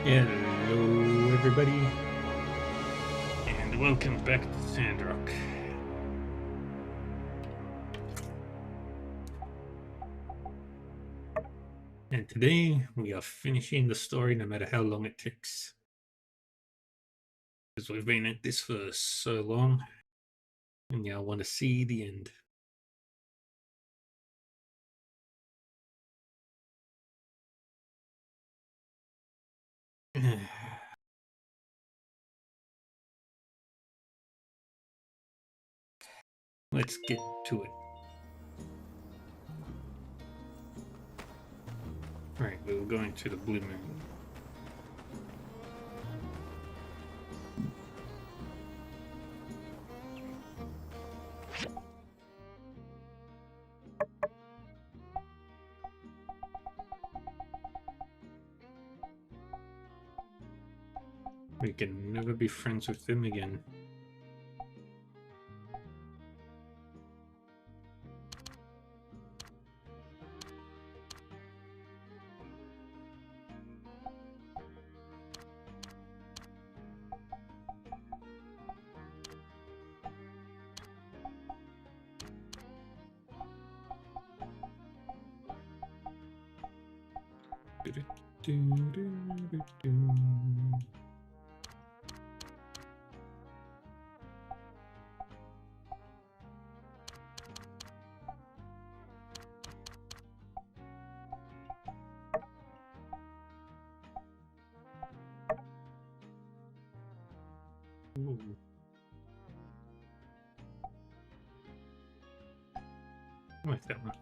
Hello everybody, and welcome back to Sandrock. And today we are finishing the story no matter how long it takes. Because we've been at this for so long, and I want to see the end. Let's get to it. Alright, we were going to the Blue Moon. We can never be friends with them again. Ooh. I like that one.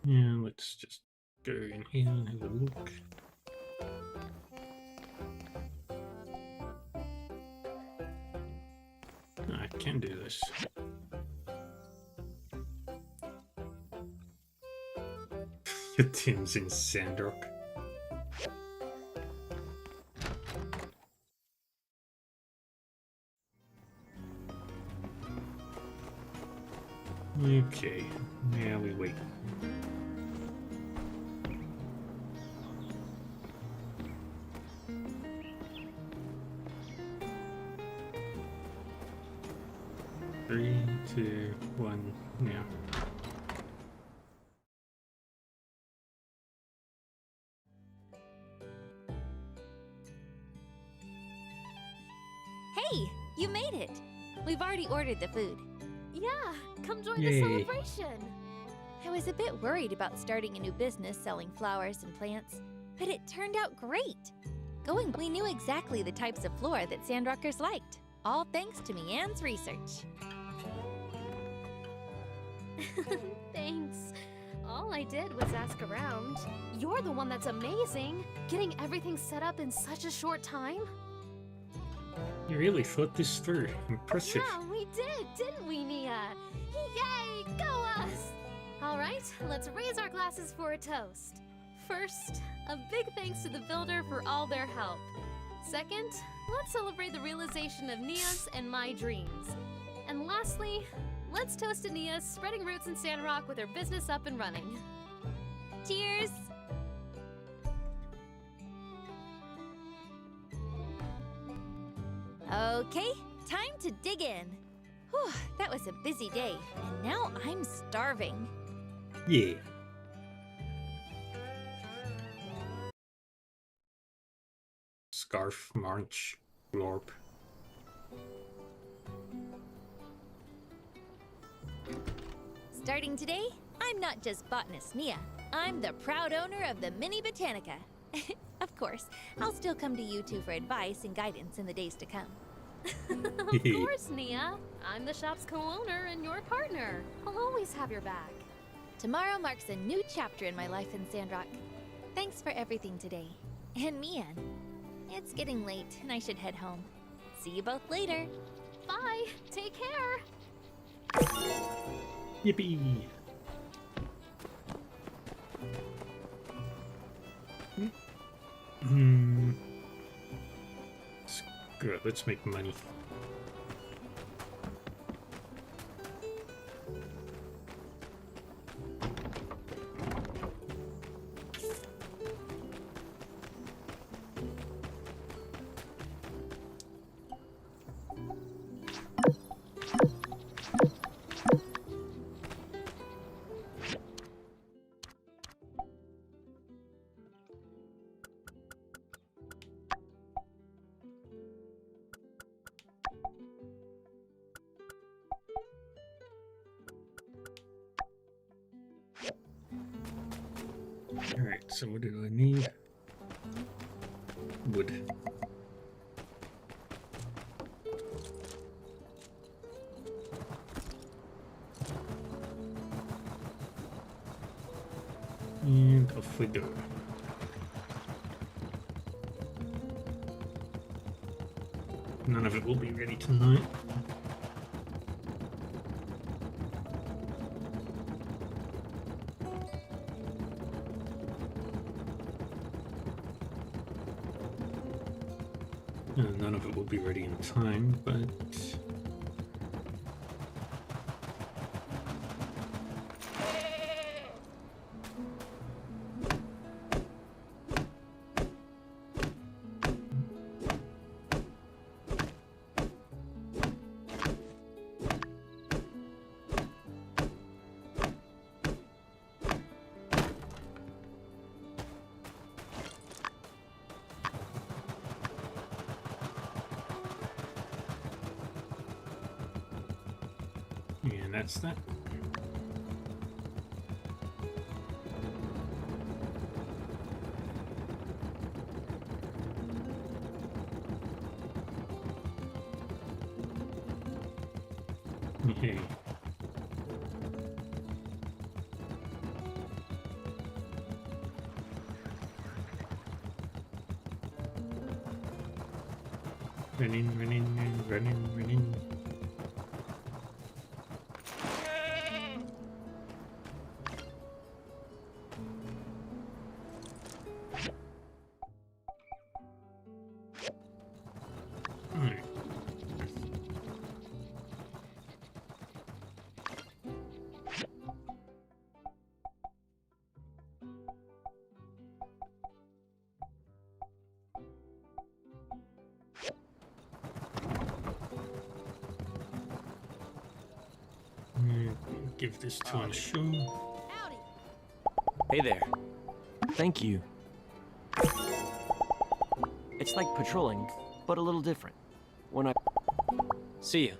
Yeah, let's just go in here and have a look. I can do this. Your Tim's in Sandrock. Okay, now we wait. Three, two, one, now. Hey, you made it! We've already ordered the food. Yeah, come join Yay. the celebration. I was a bit worried about starting a new business selling flowers and plants, but it turned out great. We knew exactly the types of flora that Sandrockers liked, all thanks to Mianne's research. Thanks. All I did was ask around. You're the one that's amazing, getting everything set up in such a short time. You really thought this through. Impressive. Yeah, we did, didn't we, Nia? Yay, go us! All right, let's raise our glasses for a toast. First, a big thanks to the builder for all their help. Second, let's celebrate the realization of Nia's and my dreams. And lastly, let's toast to Nia spreading roots in Sandrock with her business up and running. Cheers! Okay, time to dig in. Whew, that was a busy day, and now I'm starving. Yeah. Scarf, March, Glorp. Starting today, I'm not just botanist Nia. I'm the proud owner of the Mini Botanica. Of course, I'll still come to you two for advice and guidance in the days to come. Of course, Nia. I'm the shop's co-owner and your partner. I'll always have your back. Tomorrow marks a new chapter in my life in Sandrock. Thanks for everything today. And Mian. It's getting late and I should head home. See you both later. Bye. Take care. Yippee! Screw it, let's make money. Alright, so what do I need? Wood. And off we go. None of it will be ready tonight. None of it will be ready in time, but and that's that. Okay. Running. Alright. Give this to Anshu. Howdy. Hey there. Thank you. It's like patrolling, but a little different. When I... See you.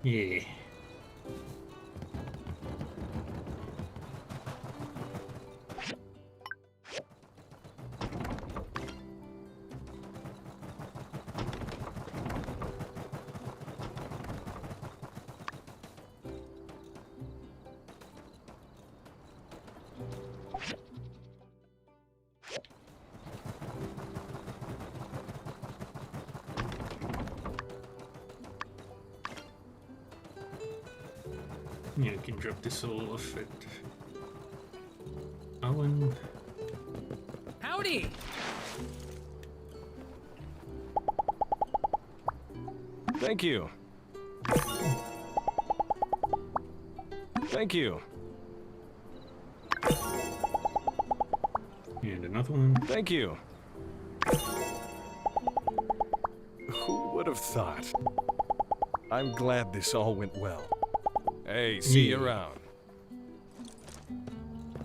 Yeah. Yeah, I can drop this all off at Owen. Howdy! Thank you. Thank you. And another one. Thank you. would have thought? I'm glad this all went well. Hey, see you around.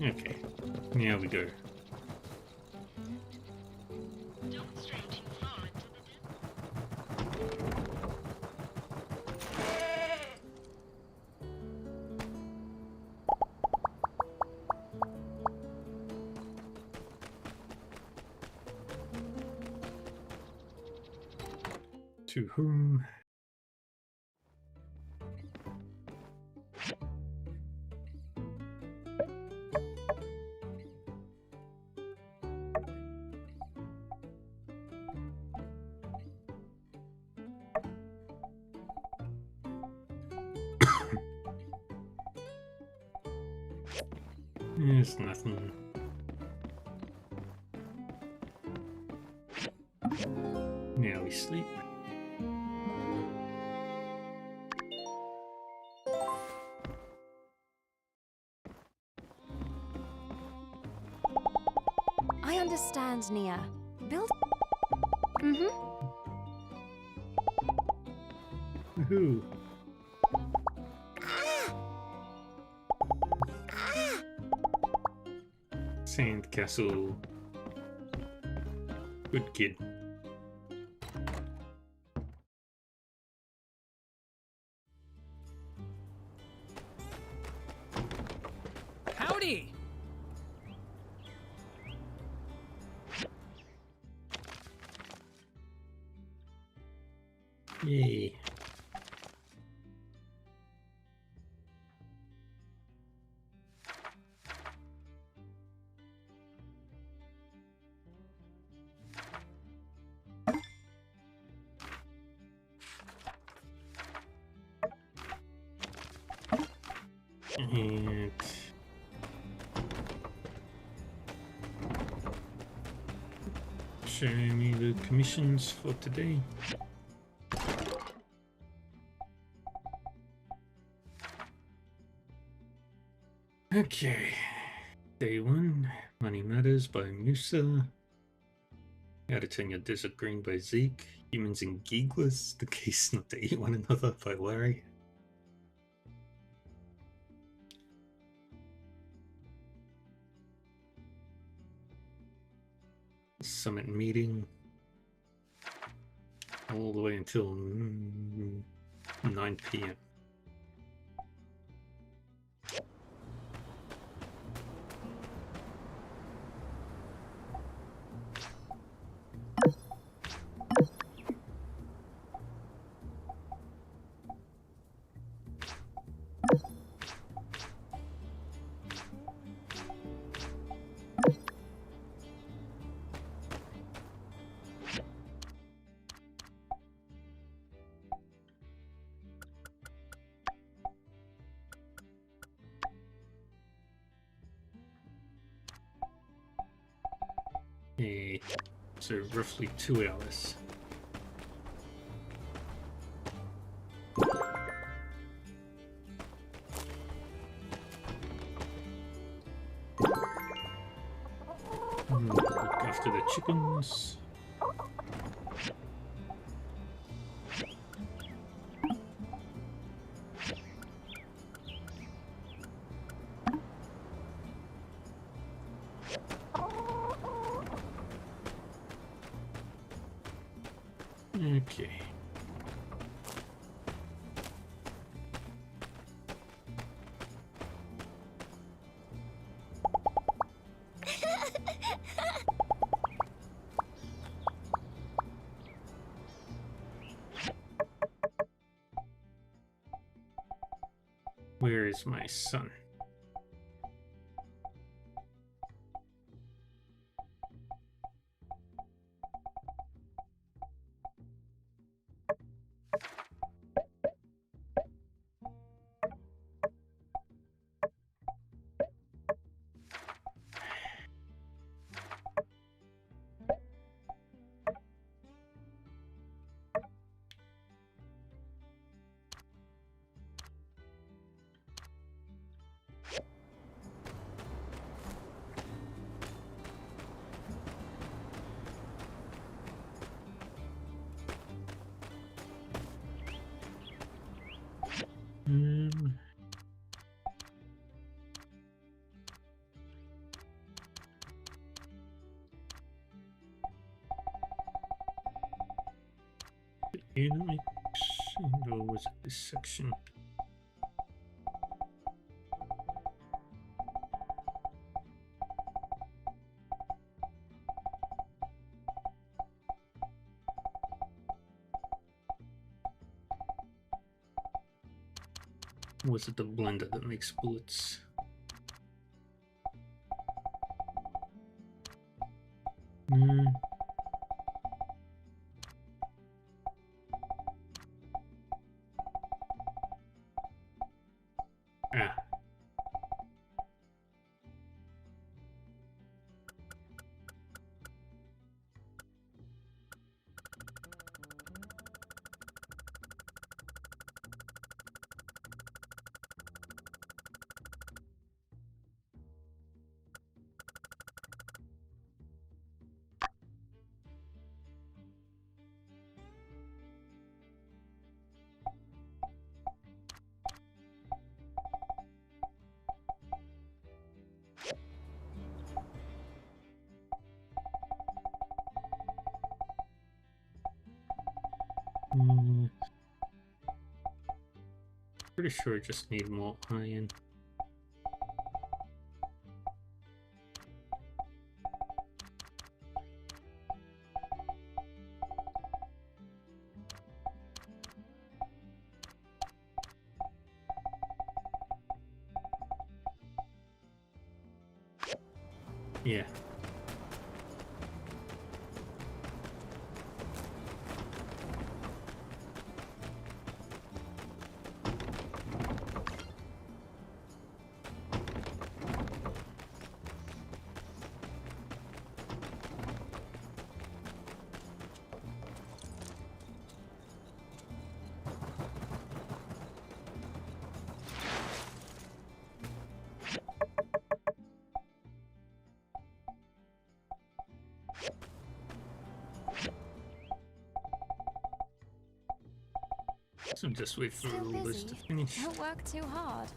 Okay, now we go. To whom? There's nothing. Now we sleep. I understand, Nia. Build. Woohoo! Sandcastle. Good kid. Howdy! Yay. And show me the commissions for today. Okay, day 1, Money Matters by Musa. How to Turn Your Desert Green by Zeke. Humans and Geeglers, The Case Not to Eat One Another by Larry. Summit meeting. All the way until 9 p.m. So roughly 2 hours. Look after the chickens. Okay. Where is my son? Um, Dynamics, or was it this section? Or was it the blender that makes bullets? Hmm. Ah. Hmm. Pretty sure I just need more iron. Yeah. So just wait for Still all this busy? to finish. Don't work too hard.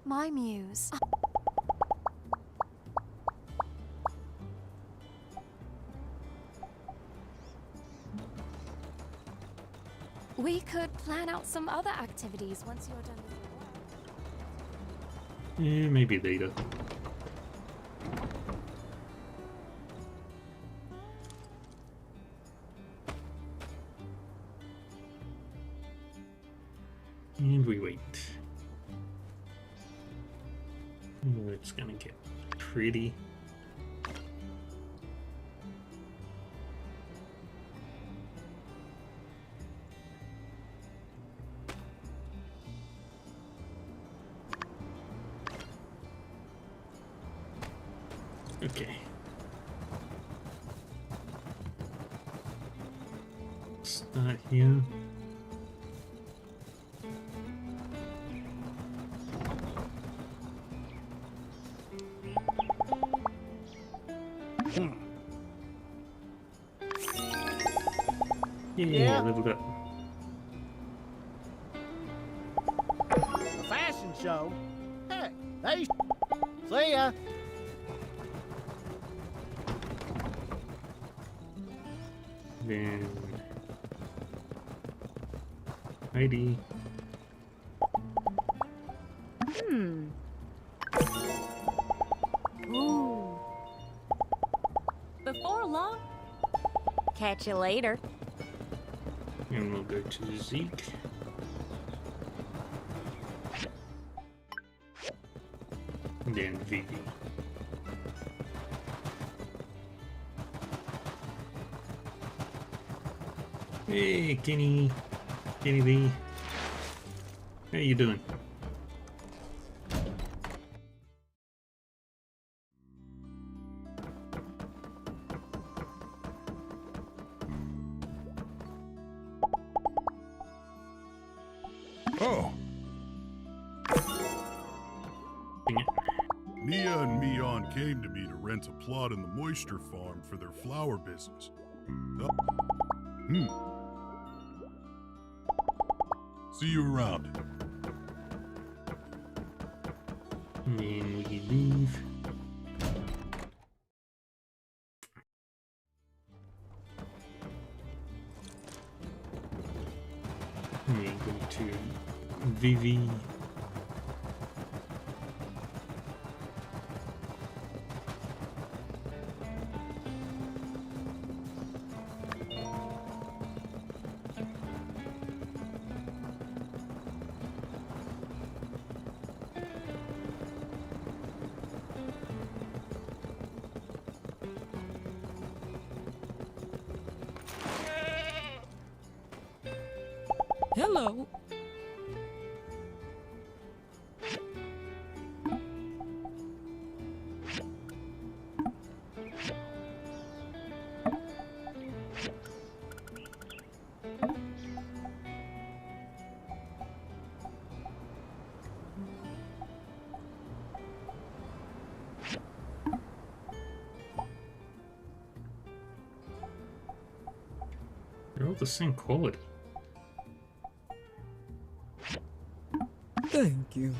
My muse. We could plan out some other activities once you're done with your work. Yeah, maybe later. And we wait. Oh, it's gonna get pretty. Okay. Start here. Yeah, leveled up. A fashion show? Heck, they see ya. Then Heidi. Ooh. Before long, catch you later. And we'll go to Zeke. And then Vivi. Hey, Kenny. Kenny B. How you doing? Oh, Dang it. Nia and Mion came to me to rent a plot in the moisture farm for their flower business. See you around. And we leave. We go to Vivi. Hello. They're all the same quality. Thank you.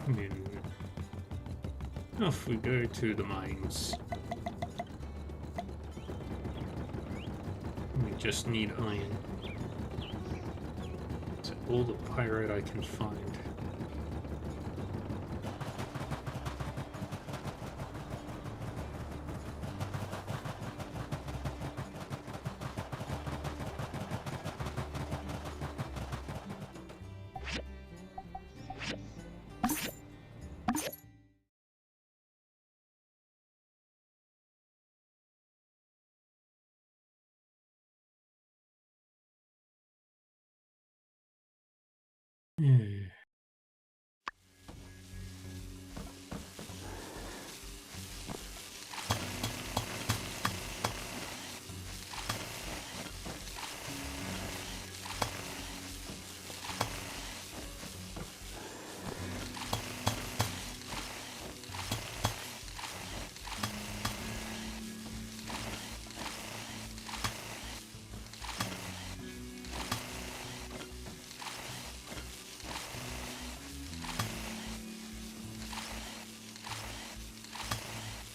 And off we go to the mines. We just need iron. It's all the pyrite I can find. Yeah.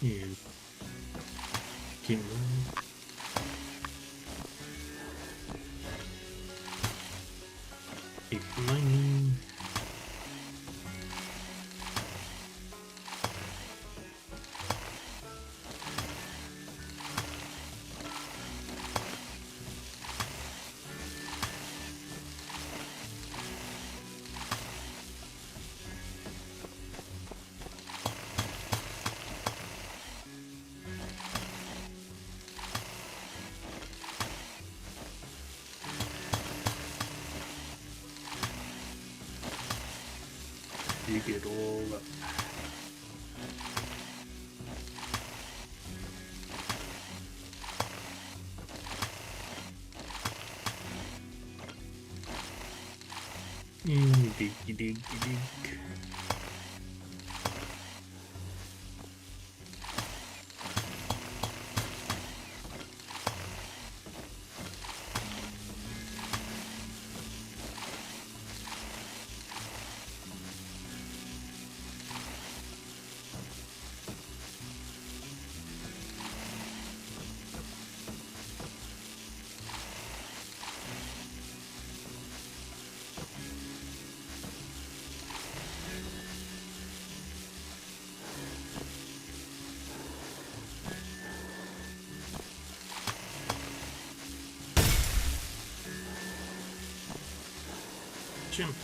And keep moving. Keep mining. Dig it all up. And dig. Jump.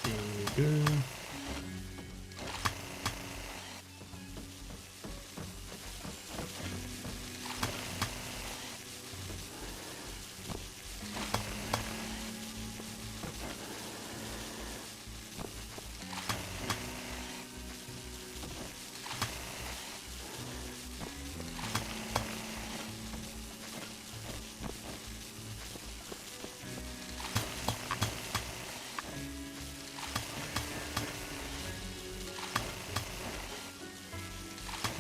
There we go.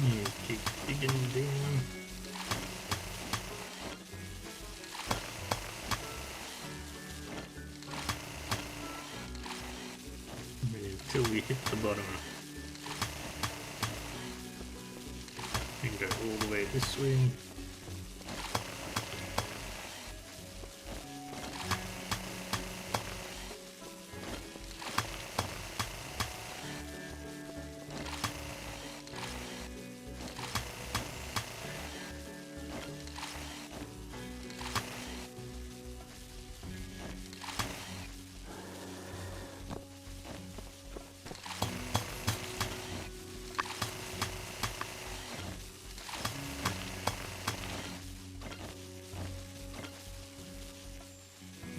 Yeah, keep digging down. Until we hit the bottom. And go all the way this way.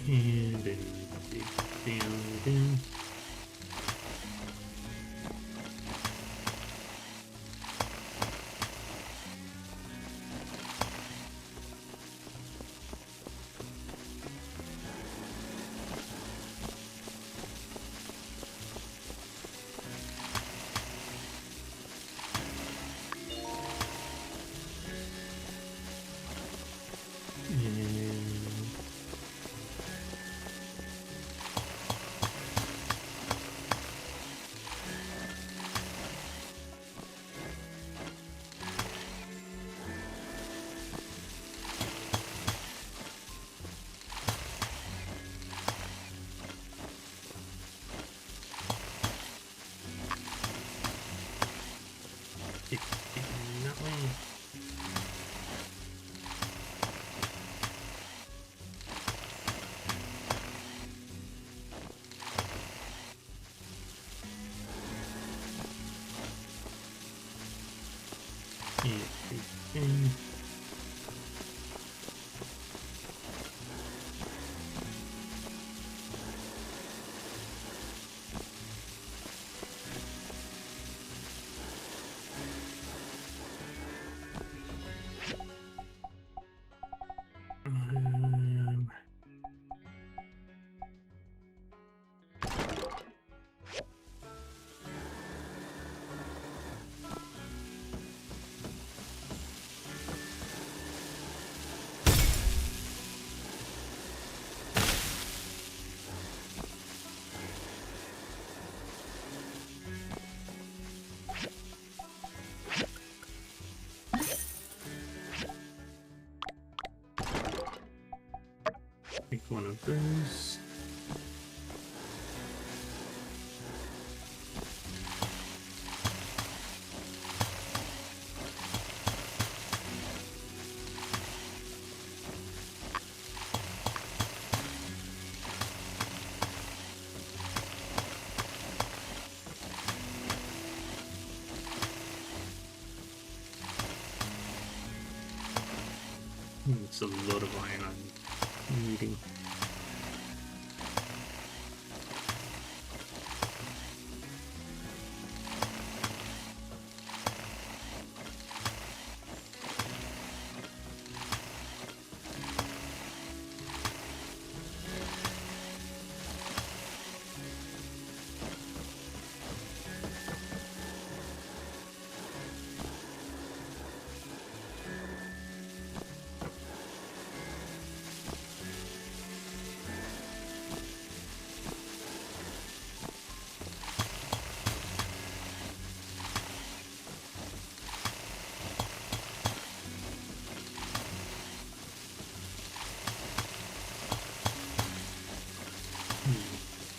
And then dig down. Keep digging that way. Yeah, dig. Take one of those. It's a lot of iron I'm needing.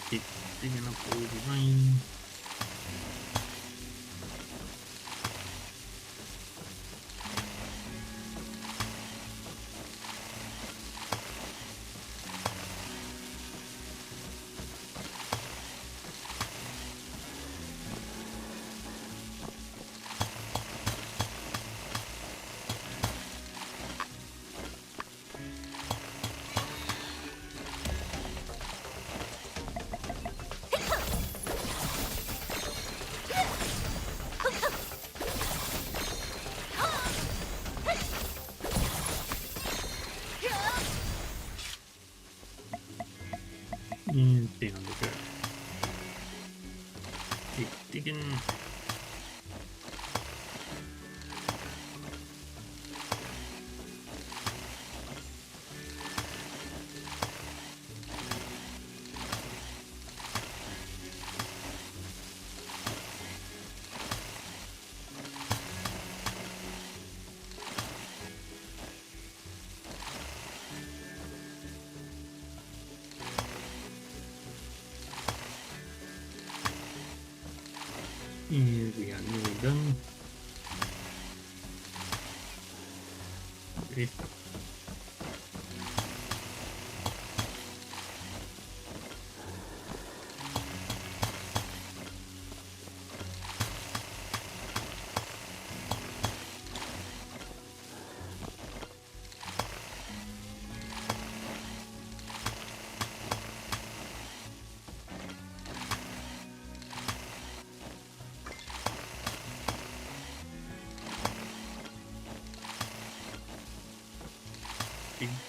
Keep digging up all the rain. And down we go. Keep digging. And we are nearly done. Okay.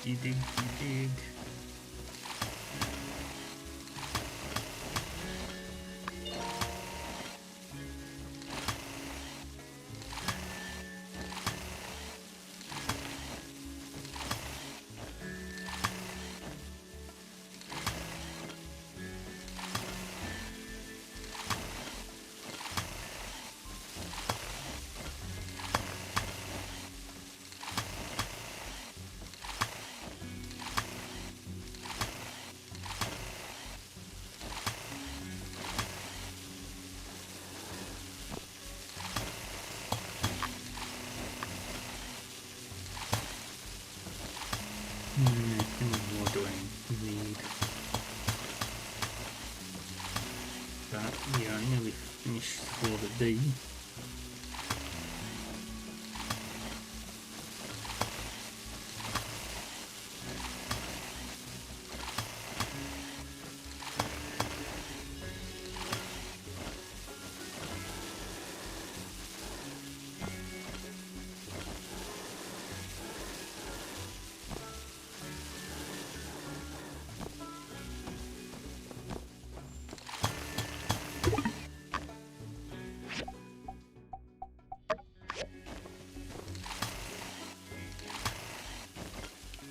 Dig. How many more do I need? That, yeah, I nearly finished for the day.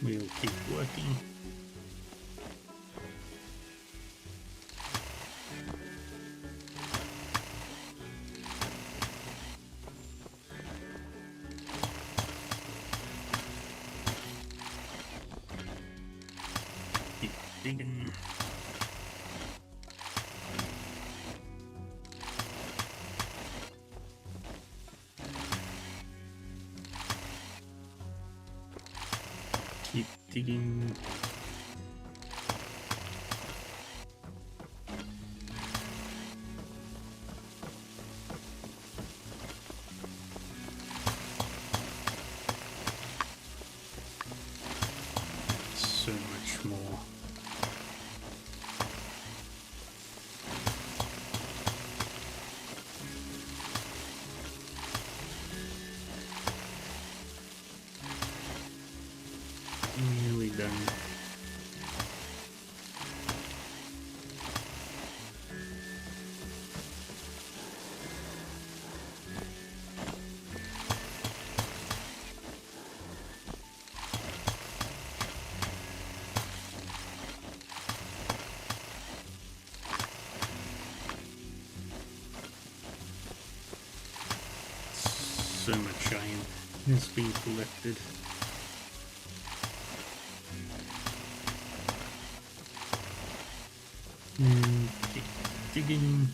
We'll keep working. Keep digging. Keep digging. So much more. Nearly done. So much iron has been collected. And keep digging.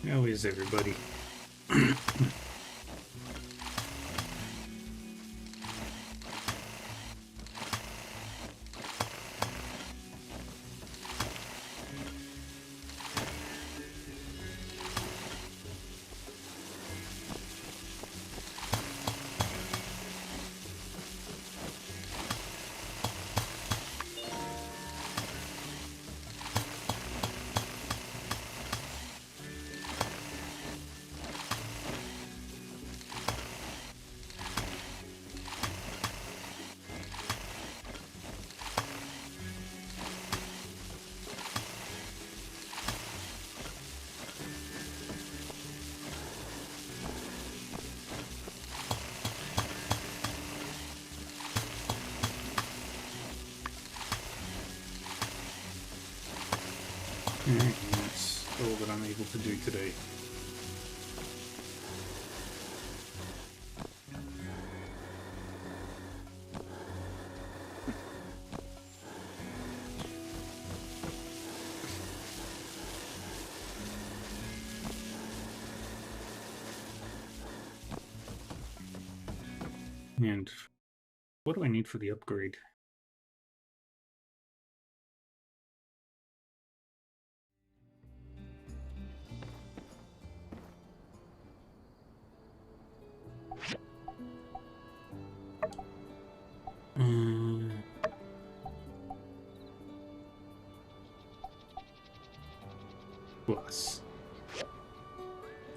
How is everybody? And that's all that I'm able to do today. And what do I need for the upgrade? Plus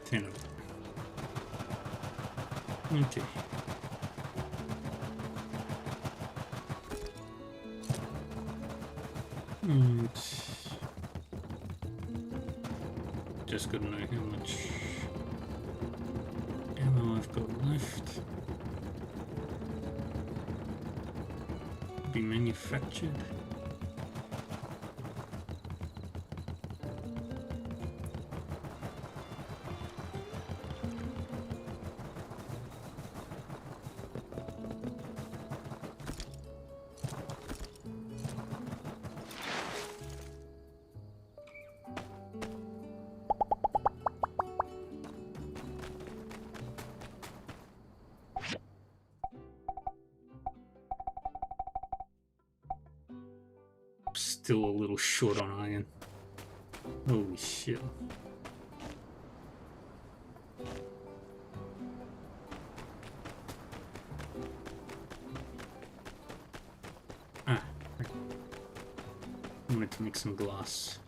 10 of them. Okay. And just gotta know how much ammo I've got left. Be manufactured. Still a little short on iron. Holy shit. I wanted to make some glass.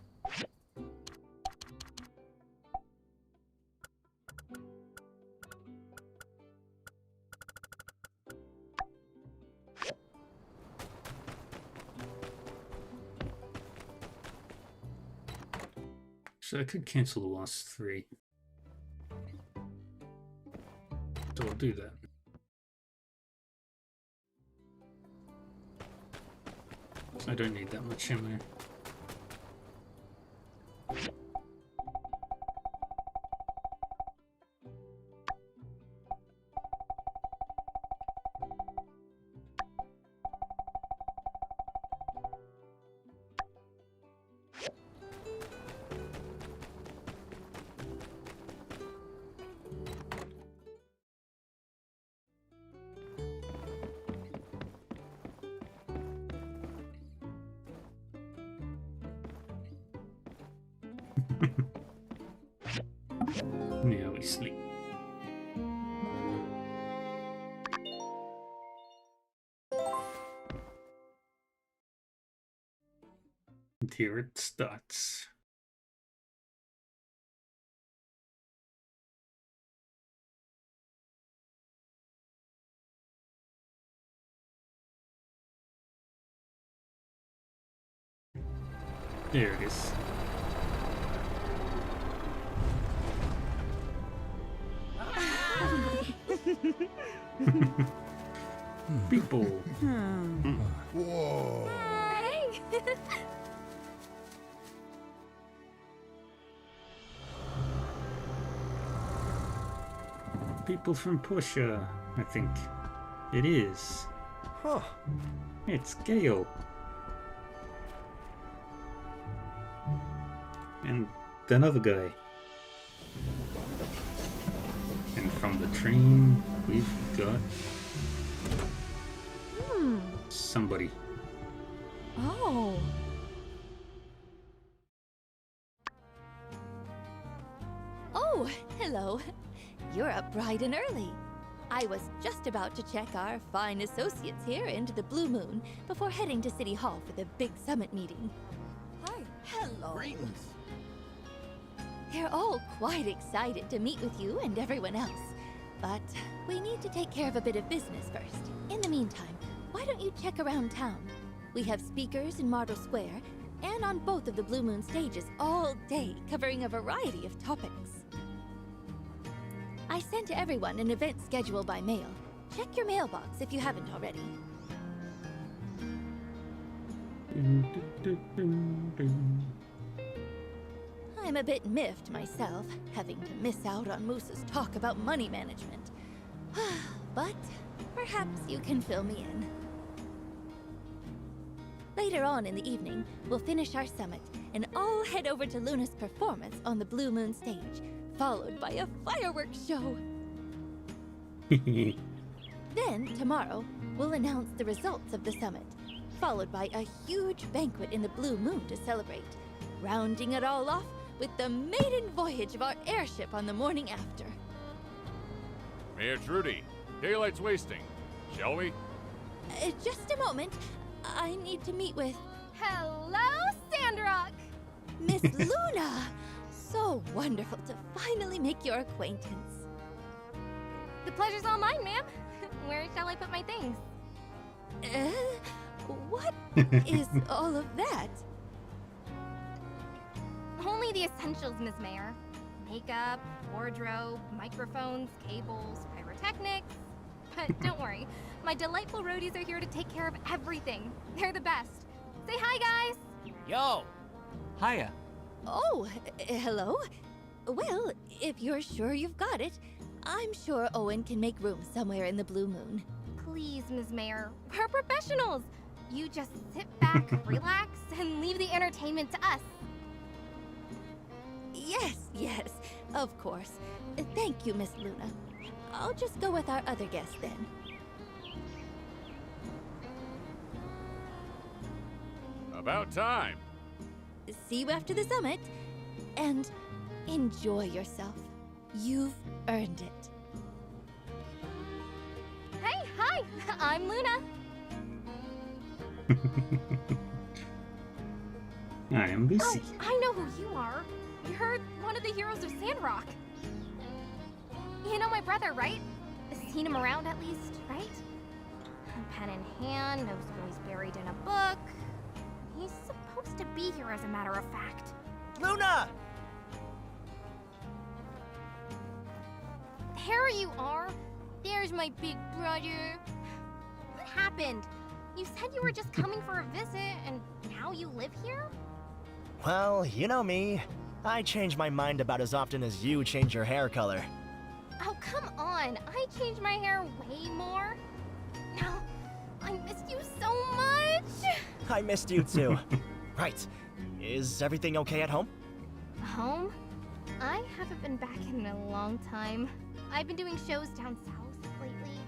So I could cancel the last 3. So I'll do that. I don't need that much ammo. Now we sleep. And here it starts. There it is. People. Whoa. Hey! People from Pusha, I think. It is. Huh. It's Gale. And that other guy. And from the train, we've got somebody. Oh. Oh, hello. You're up bright and early. I was just about to check our fine associates here into the Blue Moon before heading to City Hall for the big summit meeting. Hi. Hello. Greetings. They're all quite excited to meet with you and everyone else. But we need to take care of a bit of business first. In the meantime, why don't you check around town? We have speakers in Marble Square and on both of the Blue Moon stages all day, covering a variety of topics. I sent to everyone an event schedule by mail. Check your mailbox if you haven't already. I'm a bit miffed myself, having to miss out on Moose's talk about money management. But perhaps you can fill me in. Later on in the evening, we'll finish our summit and all head over to Luna's performance on the Blue Moon stage, followed by a fireworks show. Then, tomorrow, we'll announce the results of the summit, followed by a huge banquet in the Blue Moon to celebrate, rounding it all off with the maiden voyage of our airship on the morning after. Mayor Trudy, daylight's wasting. Shall we? Just a moment. I need to meet with Hello, Sandrock! Miss Luna. So wonderful to finally make your acquaintance. The pleasure's all mine, ma'am. Where shall I put my things? What is all of that? Only the essentials, Ms. Mayor. Makeup, wardrobe, microphones, cables, pyrotechnics. But don't worry, my delightful roadies are here to take care of everything. They're the best. Say hi, guys! Yo! Hiya. Oh, hello. Well, if you're sure you've got it, I'm sure Owen can make room somewhere in the Blue Moon. Please, Ms. Mayor, we're professionals. You just sit back, relax, and leave the entertainment to us. Yes, of course. Thank you, Miss Luna. I'll just go with our other guests then. About time. See you after the summit, and enjoy yourself. You've earned it. Hey, hi! I'm Luna. I am Lucy. Oh, I know who you are. You're one of the heroes of Sandrock. You know my brother, right? Seen him around at least, right? Pen in hand, knows when he's buried in a book. He's supposed to be here, as a matter of fact. Luna! There you are. There's my big brother. What happened? You said you were just coming for a visit, and now you live here? Well, you know me. I change my mind about as often as you change your hair color. Oh, come on. I change my hair way more. No, I missed you so much. I missed you too. Right. Is everything okay at home? Home? I haven't been back in a long time. I've been doing shows down south lately.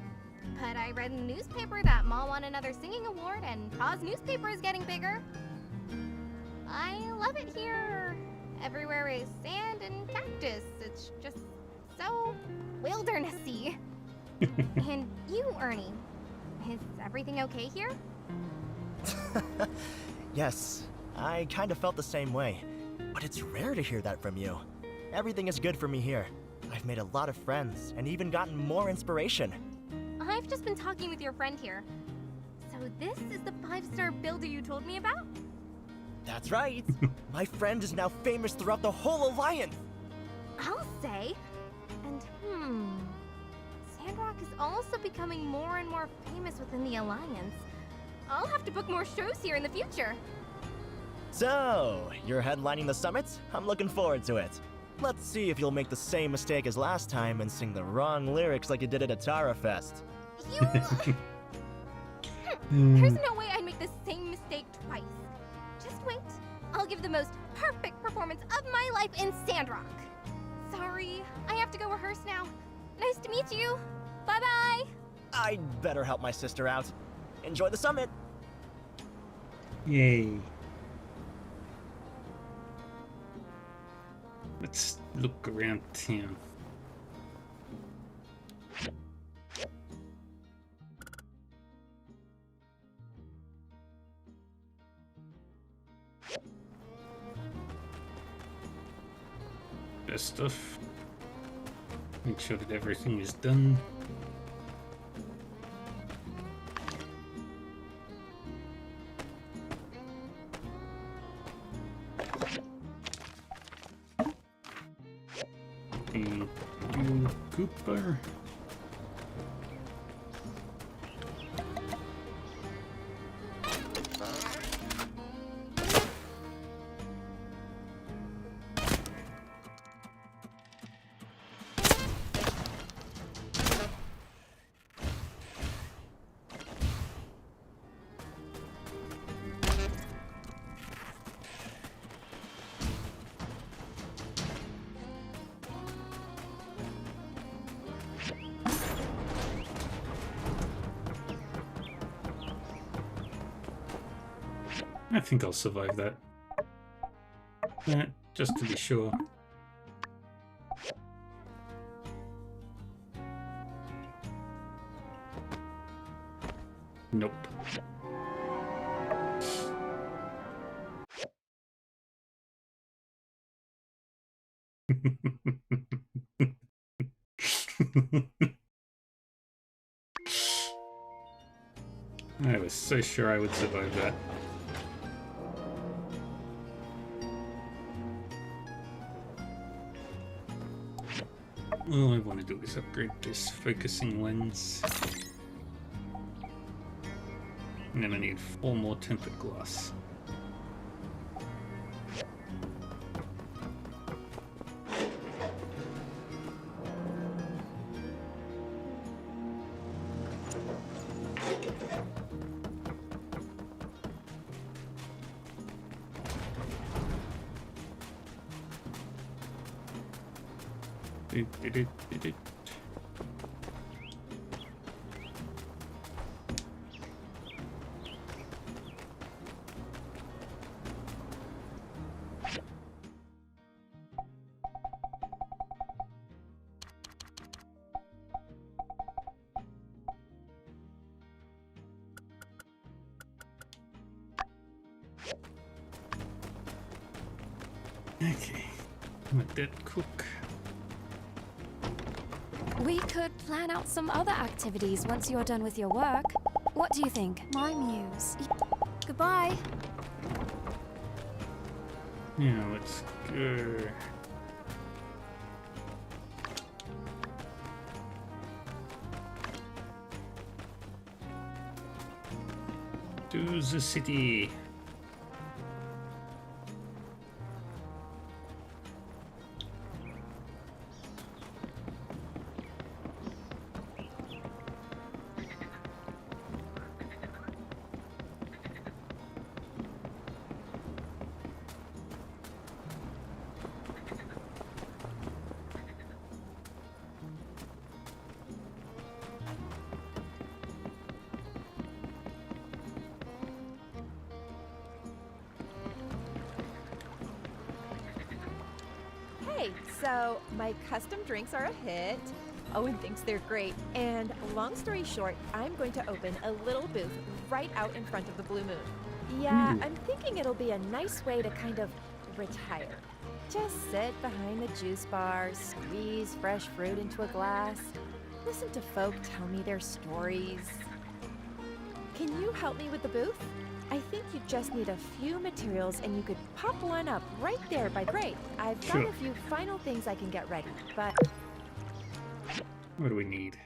But I read in the newspaper that Ma won another singing award and Pa's newspaper is getting bigger. I love it here. Everywhere is sand and cactus. It's just so wildernessy. And you, Ernie, is everything okay here? Yes, I kind of felt the same way. But it's rare to hear that from you. Everything is good for me here. I've made a lot of friends and even gotten more inspiration. I've just been talking with your friend here. So this is the 5-star builder you told me about? That's right. My friend is now famous throughout the whole Alliance. I'll say. And Sandrock is also becoming more and more famous within the Alliance. I'll have to book more shows here in the future. So, you're headlining the summit? I'm looking forward to it. Let's see if you'll make the same mistake as last time and sing the wrong lyrics like you did at Atara Fest. You... There's no way I'd make the same mistake twice. Just wait. I'll give the most perfect performance of my life in Sandrock. Sorry, I have to go rehearse now. Nice to meet you. Bye-bye. I'd better help my sister out. Enjoy the summit. Yay. Let's look around town. Best stuff. Make sure that everything is done. And do Cooper. I think I'll survive that. Just to be sure. Nope. I was so sure I would survive that. All I want to do is upgrade this focusing lens. And then I need 4 more tempered glass. Okay, let that cook. We could plan out some other activities once you're done with your work. What do you think? My muse. Goodbye. Yeah, let's go. To the city. Hey, so my custom drinks are a hit. Owen thinks they're great. And long story short, I'm going to open a little booth right out in front of the Blue Moon. Yeah, I'm thinking it'll be a nice way to kind of retire. Just sit behind the juice bar, squeeze fresh fruit into a glass, listen to folk tell me their stories. Can you help me with the booth? I think you just need a few materials and you could pop one up right there by great. I've got a few final things I can get ready, but... What do we need?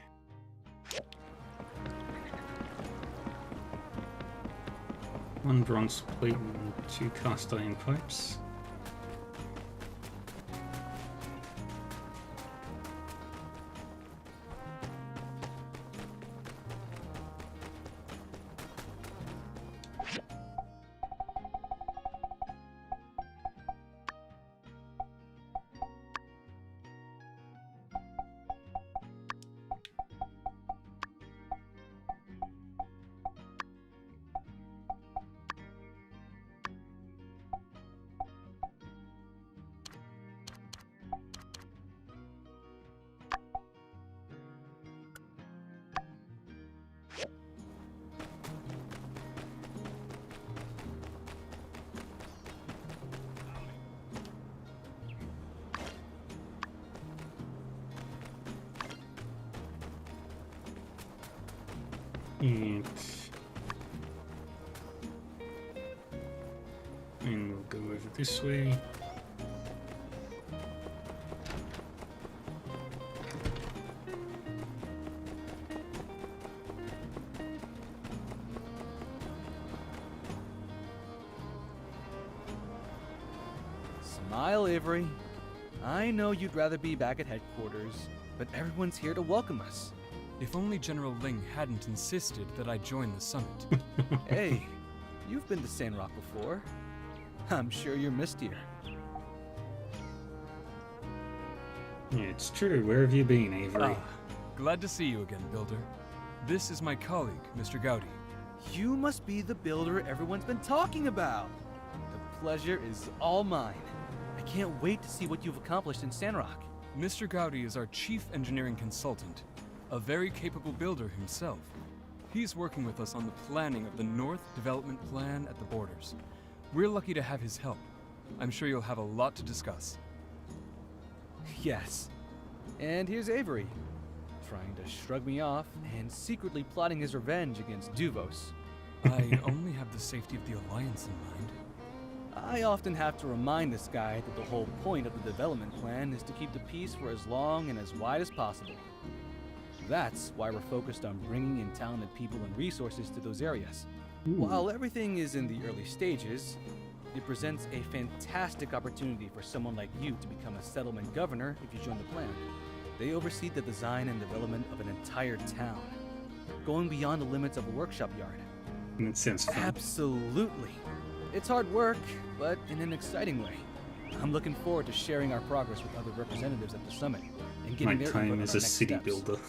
One bronze plate and 2 cast iron pipes. And we'll go over this way. Smile, Avery. I know you'd rather be back at headquarters, but everyone's here to welcome us. If only General Ling hadn't insisted that I join the summit. Hey, you've been to Sandrock before. I'm sure you're missed here. Yeah, it's true. Where have you been, Avery? Glad to see you again, Builder. This is my colleague, Mr. Gowdy. You must be the builder everyone's been talking about. The pleasure is all mine. I can't wait to see what you've accomplished in Sandrock. Mr. Gowdy is our chief engineering consultant, a very capable builder himself. He's working with us on the planning of the North Development Plan at the borders. We're lucky to have his help. I'm sure you'll have a lot to discuss. Yes. And here's Avery, trying to shrug me off and secretly plotting his revenge against Duvos. I only have the safety of the Alliance in mind. I often have to remind this guy that the whole point of the development plan is to keep the peace for as long and as wide as possible. That's why we're focused on bringing in talented people and resources to those areas. While everything is in the early stages, it presents a fantastic opportunity for someone like you to become a settlement governor if you join the plan. They oversee the design and development of an entire town, going beyond the limits of a workshop yard. That sounds fun. Absolutely. It's hard work, but in an exciting way. I'm looking forward to sharing our progress with other representatives at the summit and getting My their time input as on a our next city steps. builder.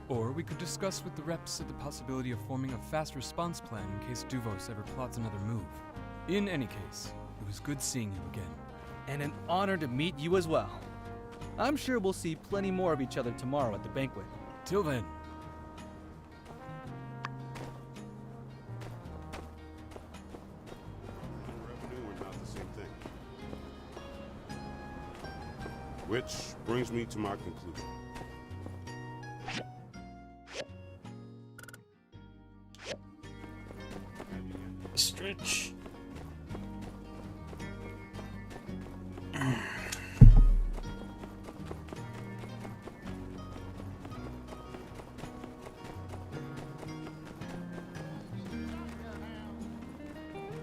Or we could discuss with the reps the possibility of forming a fast response plan in case Duvos ever plots another move. In any case, it was good seeing you again. And an honor to meet you as well. I'm sure we'll see plenty more of each other tomorrow at the banquet. Till then. Revenue are not the same thing. Which brings me to my conclusion. Stretch.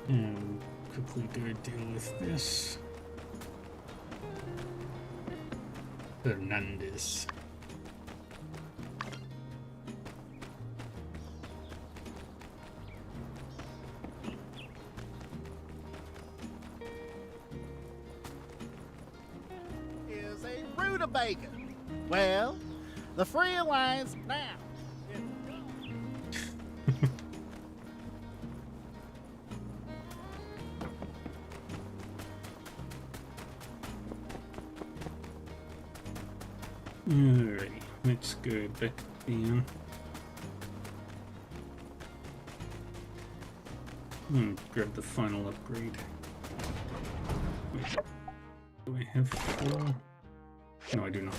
And quickly do a deal with this. Hernandez. Is a rutabaga. Well, the free alliance now. Alrighty, let's go back down. Grab the final upgrade. Wait, do I have 4? No, I do not.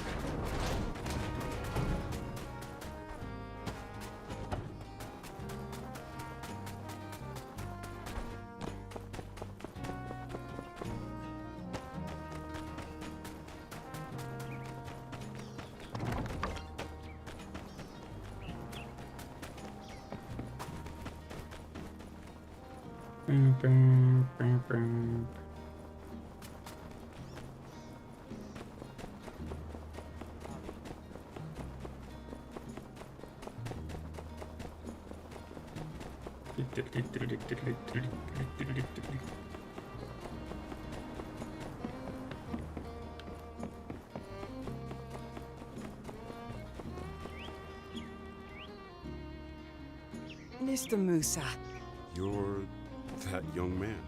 Mr. Musa. You're that young man.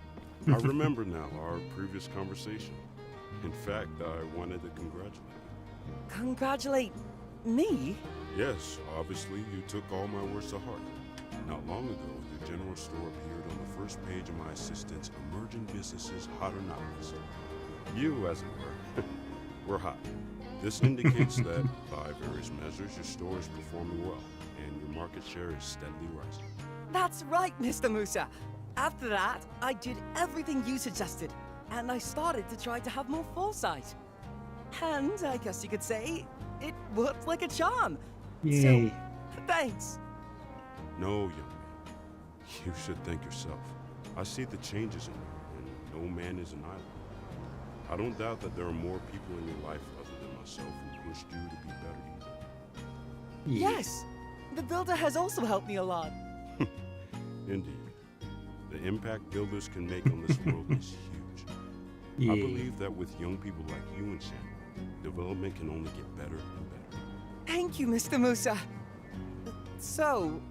I remember now our previous conversation. In fact, I wanted to congratulate you. Congratulate me? Yes, obviously you took all my words to heart. Not long ago, your general store appeared on the first page of my assistant's Emerging Businesses Hot or Not list. You, as it were, were hot. This indicates that, by various measures, your store is performing well, and your market share is steadily rising. That's right, Mr. Musa. After that, I did everything you suggested, and I started to try to have more foresight. And I guess you could say, it worked like a charm. Yay. So, thanks. No, young man. You should thank yourself. I see the changes in you, and no man is an island. I don't doubt that there are more people in your life other than myself who pushed you to be better. Yes, the builder has also helped me a lot. Indeed. The impact builders can make on this world is huge. I believe that with young people like you and Sam, development can only get better and better. Thank you, Mr. Musa. So,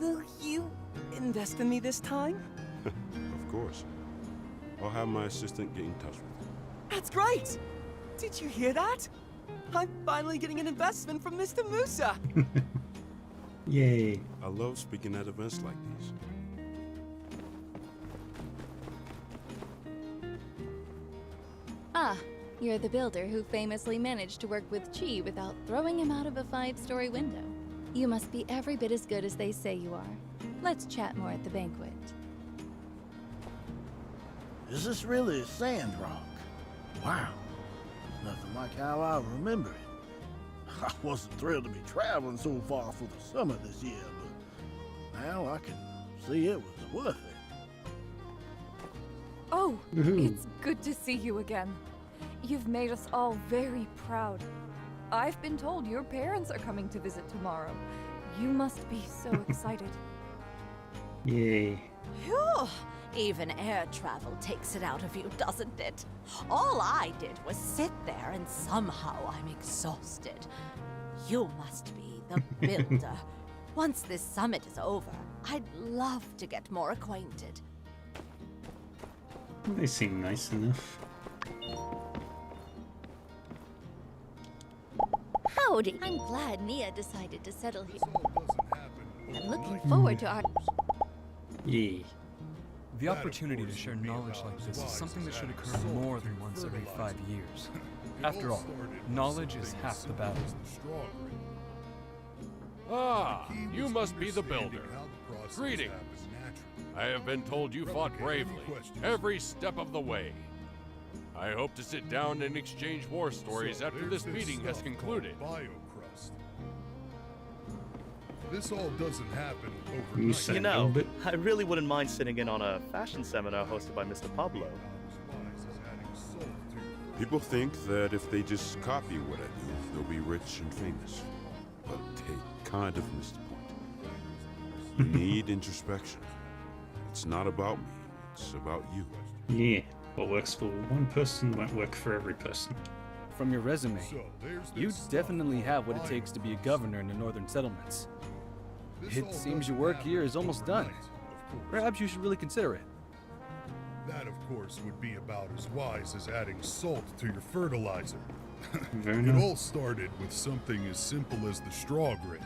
will you invest in me this time? Of course. I'll have my assistant get in touch with you. That's great! Did you hear that? I'm finally getting an investment from Mr. Musa! Yay. I love speaking at events like these. Ah, you're the builder who famously managed to work with Chi without throwing him out of a 5-story window. You must be every bit as good as they say you are. Let's chat more at the banquet. Is this really Sandrock? Wow. Nothing like how I remember it. I wasn't thrilled to be traveling so far for the summer this year, but now I can see it was worth it. Oh, it's good to see you again. You've made us all very proud. I've been told your parents are coming to visit tomorrow. You must be so excited. Yay. Phew! Even air travel takes it out of you, doesn't it? All I did was sit there and somehow I'm exhausted. You must be the builder. Once this summit is over, I'd love to get more acquainted. They seem nice enough. Howdy! I'm glad Nia decided to settle here. I'm looking forward to our... Yay. The opportunity to share knowledge like this is something that should occur more than once every 5 years. After all, knowledge is half the battle. Ah, you must be the builder. Greetings. I have been told you fought bravely, every step of the way. I hope to sit down and exchange war stories after this meeting has concluded. This all doesn't happen overnight. You know, I really wouldn't mind sitting in on a fashion seminar hosted by Mr. Pablo. People think that if they just copy what I do, they'll be rich and famous. But they kind of missed the point. You need introspection. It's not about me, it's about you. Yeah, what works for one person won't work for every person. From your resume, you definitely have what it takes to be a governor in the northern settlements. It seems your work here is almost done. Perhaps you should really consider it. That, of course, would be about as wise as adding salt to your fertilizer. Very It nice. all started with something as simple as the straw grid.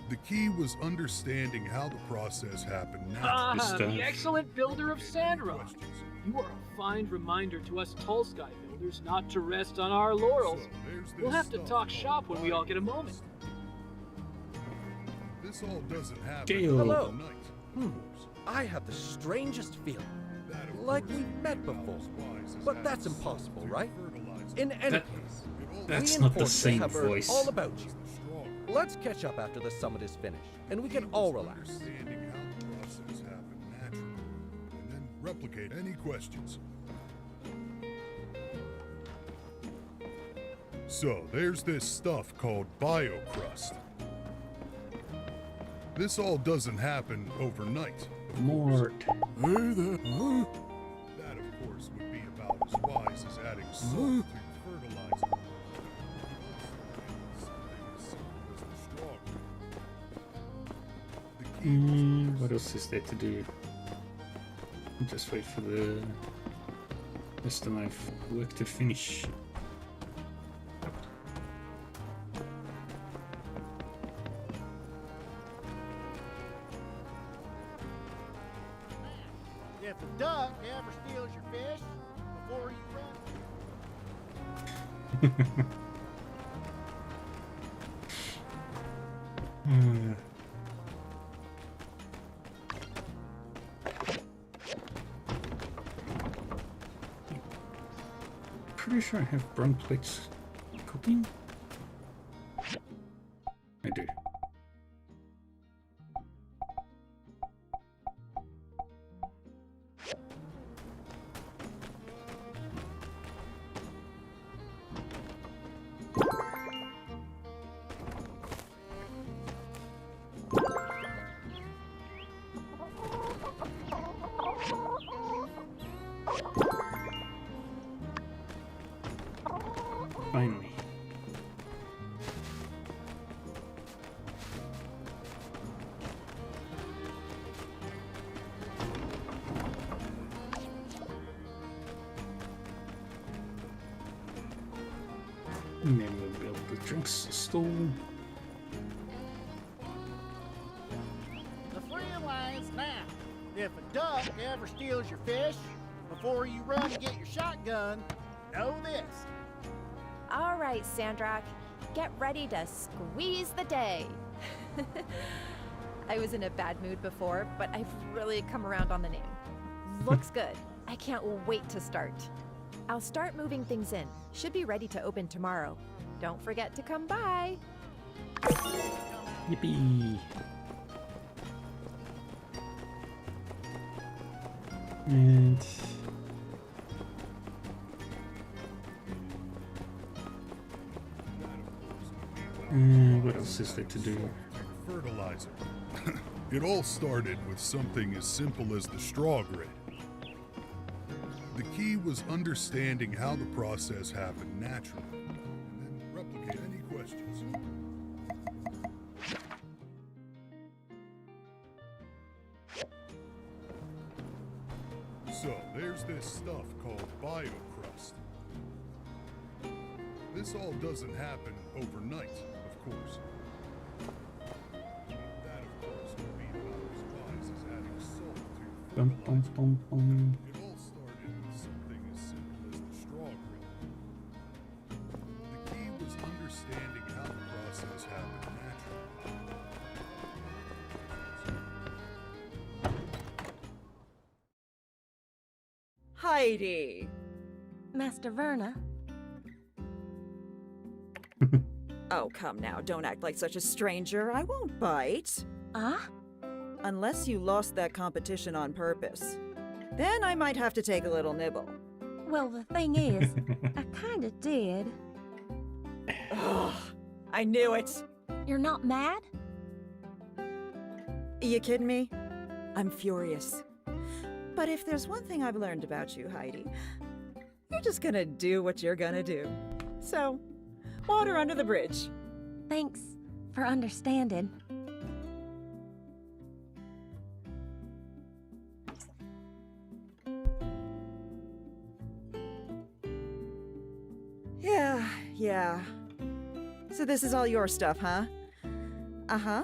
The key was understanding how the process happened naturally. The excellent builder of Sandrock. You are a fine reminder to us Tall Sky builders not to rest on our laurels. We'll have to talk shop when we all get a moment. This all doesn't happen Gale. Hello. overnight. I have the strangest feeling. Like we've met before. But that's impossible, right? In any case, That's we not the enforcers same have heard voice. all about you. Let's catch up after the summit is finished, and we can all relax. Understanding how the process happened naturally, and then replicate any questions. So, there's this stuff called biocrust. This all doesn't happen overnight. Mort. Hey there. That, of course, would be about as wise as adding salt to your fertilizer. What else is there to do? Just wait for the rest of my work to finish. If a duck ever steals your fish before you run. Pretty sure I have bronze plates cooking. I do. Finally. And then we'll build the drinks stall. The free alliance now. If a duck ever steals your fish, before you run to get your shotgun, know this. All right, Sandrock, get ready to squeeze the day. I was in a bad mood before, but I've really come around on the name. Looks good. I can't wait to start. I'll start moving things in. Should be ready to open tomorrow. Don't forget to come by. Yippee! And what else is there to do? Fertilizer. It all started with something as simple as the straw grid. The key was understanding how the process happened naturally, and then replicate any questions. So, there's this stuff called biocrust. This all doesn't happen overnight, of course. That, of course, would be about as wise as adding salt to your fertilizer. It all started with something as simple as the straw grid. The key was understanding how the process happened naturally. Heidi. Master Verna. Oh, come now, don't act like such a stranger. I won't bite. Unless you lost that competition on purpose. Then I might have to take a little nibble. Well, the thing is, I kinda did. Ugh, I knew it. You're not mad? You kidding me? I'm furious. But if there's one thing I've learned about you, Heidi, you're just gonna do what you're gonna do. So, water under the bridge. Thanks for understanding. Yeah. So this is all your stuff, huh? Uh-huh.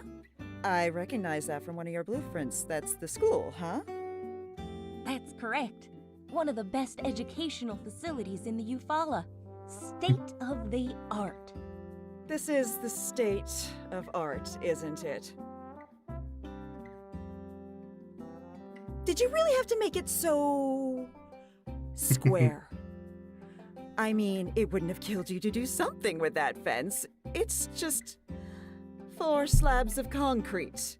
I recognize that from one of your blueprints. That's the school, huh? That's correct. One of the best educational facilities in the Eufaula. State of the art. This is the state of art, isn't it? Did you really have to make it so square? I mean, it wouldn't have killed you to do something with that fence. It's just 4 slabs of concrete.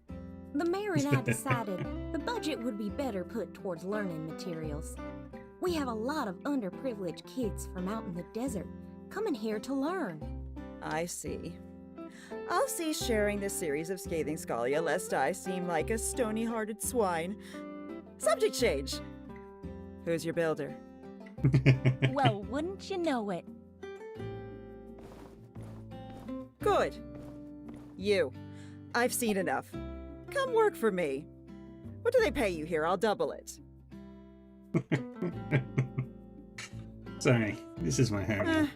The mayor and I decided the budget would be better put towards learning materials. We have a lot of underprivileged kids from out in the desert coming here to learn. I see. I'll cease sharing this series of scathing scalia lest I seem like a stony-hearted swine. Subject change. Who's your builder? Well, wouldn't you know it? Good. You. I've seen enough. Come work for me. What do they pay you here? I'll double it. Sorry, this is my hair.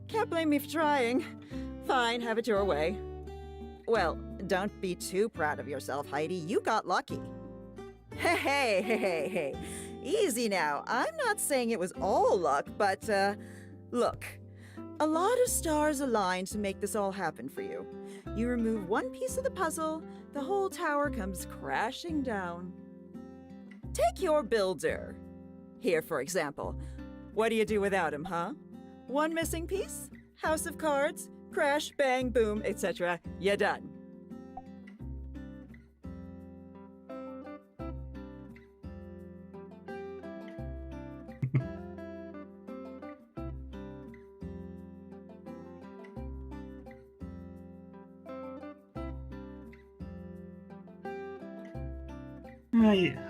Can't blame me for trying. Fine, have it your way. Well, don't be too proud of yourself, Heidi. You got lucky. Hey. Easy now. I'm not saying it was all luck, but, look. A lot of stars aligned to make this all happen for you. You remove one piece of the puzzle, the whole tower comes crashing down. Take your builder. Here, for example. What do you do without him, huh? One missing piece? House of cards? Crash, bang, boom, etc. You're done.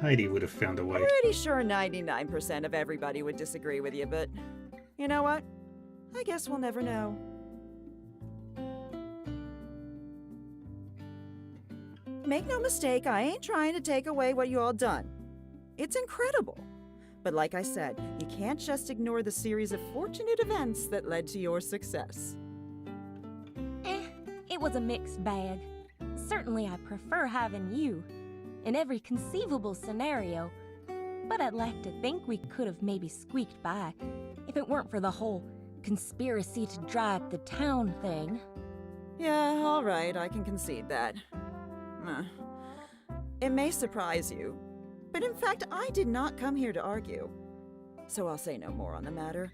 Heidi would have found a way. Pretty sure 99% of everybody would disagree with you, but you know what? I guess we'll never know. Make no mistake, I ain't trying to take away what you all done. It's incredible. But like I said, you can't just ignore the series of fortunate events that led to your success. It was a mixed bag. Certainly I prefer having you in every conceivable scenario, but I'd like to think we could have maybe squeaked by if it weren't for the whole conspiracy to dry up the town thing. Yeah, all right, I can concede that. It may surprise you, but in fact, I did not come here to argue. So I'll say no more on the matter.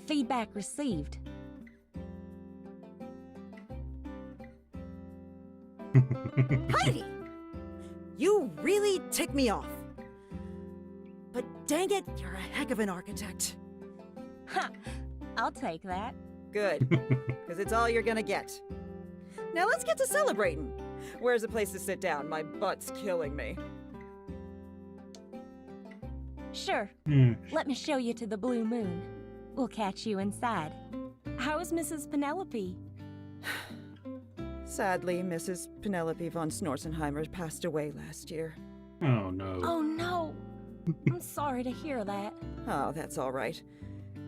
Feedback received. Heidi! You really tick me off. But dang it, you're a heck of an architect. Ha! I'll take that. Good, because it's all you're gonna get. Now let's get to celebrating. Where's a place to sit down? My butt's killing me. Sure. Let me show you to the Blue Moon. We'll catch you inside. How's Mrs. Penelope? Sadly, Mrs. Penelope von Snorsenheimer passed away last year. Oh no. Oh no! I'm sorry to hear that. Oh, that's all right.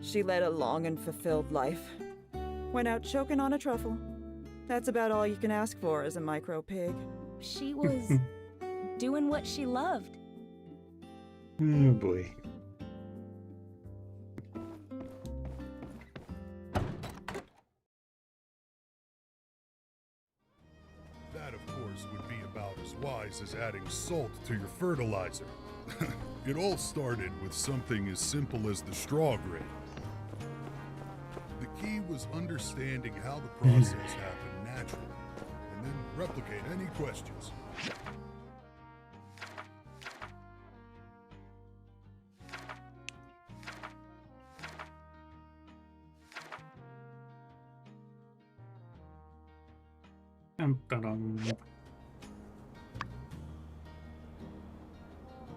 She led a long and fulfilled life. Went out choking on a truffle. That's about all you can ask for as a micro pig. She was doing what she loved. Oh boy. That, of course, would be about as wise as adding salt to your fertilizer. It all started with something as simple as the straw grid. The key was understanding how the process happened naturally, and then replicate any questions.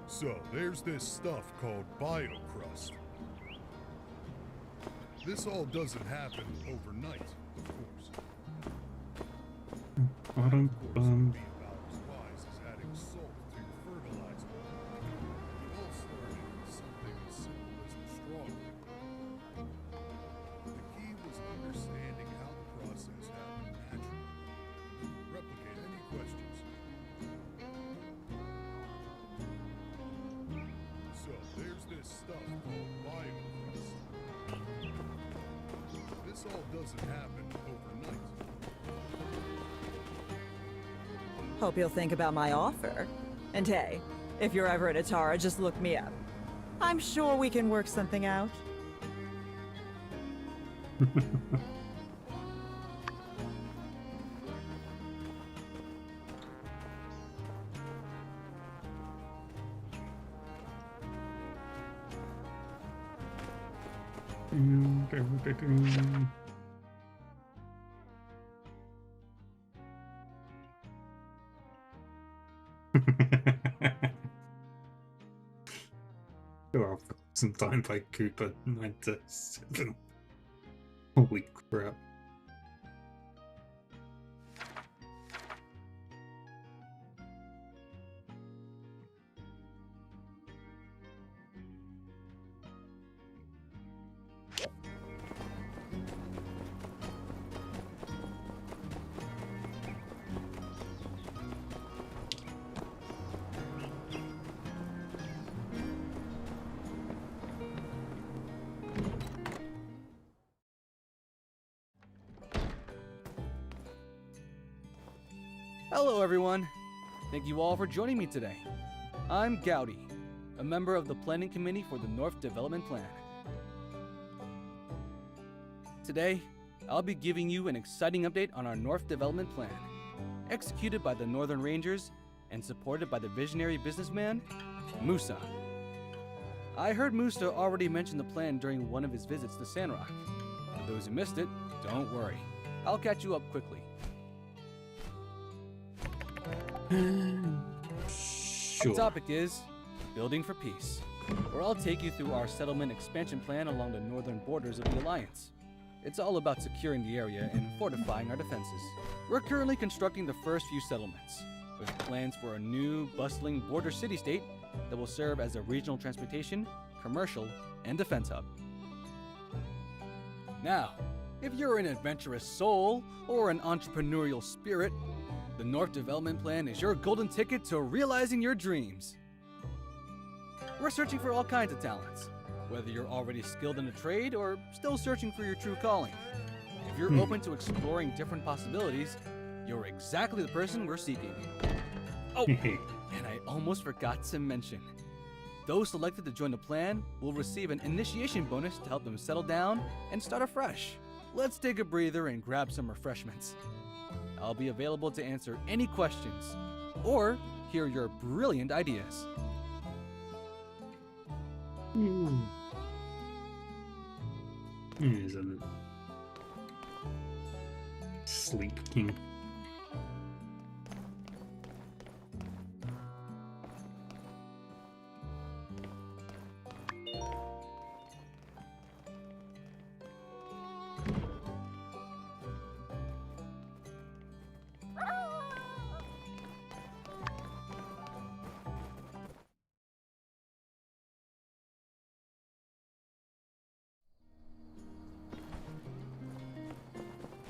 So, there's this stuff called biocrust. This all doesn't happen overnight, of course. That, of course, would be about as wise as adding salt to your fertilizer. It all started with something as simple as the straw grid. The key was understanding how the process happened naturally. Replicate any questions. So, there's this stuff called biocrust. This all doesn't happen overnight. Hope you'll think about my offer. And hey, if you're ever in Atara, just look me up. I'm sure we can work something out. Oh, some time by Cooper 97. Holy crap. Hello, everyone. Thank you all for joining me today. I'm Gowdy, a member of the Planning Committee for the North Development Plan. Today, I'll be giving you an exciting update on our North Development Plan, executed by the Northern Rangers and supported by the visionary businessman, Musa. I heard Musa already mention the plan during one of his visits to Sandrock. For those who missed it, don't worry. I'll catch you up quickly. Sure. The topic is Building for Peace, where I'll take you through our settlement expansion plan along the northern borders of the Alliance. It's all about securing the area and fortifying our defenses. We're currently constructing the first few settlements. with plans for a new, bustling border city-state that will serve as a regional transportation, commercial, and defense hub. Now, if you're an adventurous soul or an entrepreneurial spirit, the North Development Plan is your golden ticket to realizing your dreams. We're searching for all kinds of talents, whether you're already skilled in a trade or still searching for your true calling. If you're open to exploring different possibilities, you're exactly the person we're seeking. Oh, and I almost forgot to mention, those selected to join the plan will receive an initiation bonus to help them settle down and start afresh. Let's take a breather and grab some refreshments. I'll be available to answer any questions or hear your brilliant ideas. Here's a Sleep King.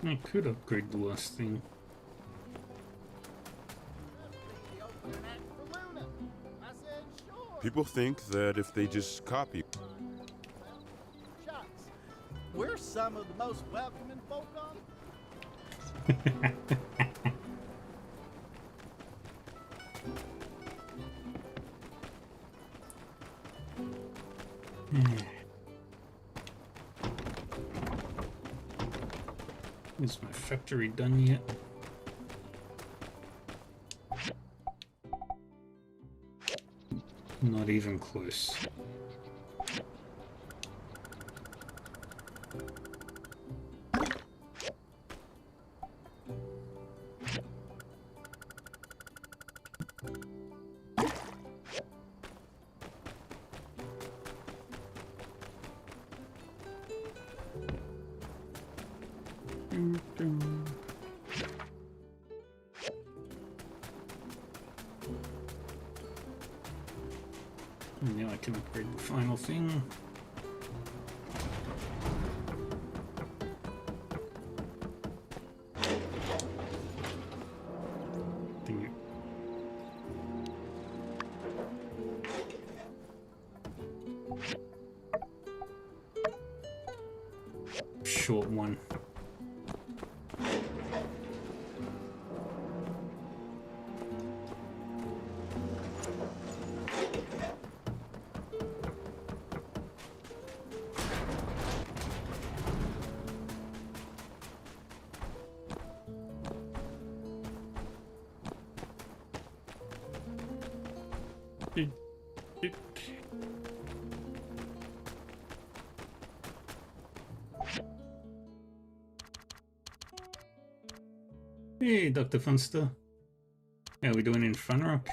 I could upgrade the last thing. People think that if they just copy. Shucks. We're some of the most welcoming folk on. Is my factory done yet? Not even close. Now I can upgrade the final thing. Short one. Hey, Dr. Funster. How we doing in Sandrock?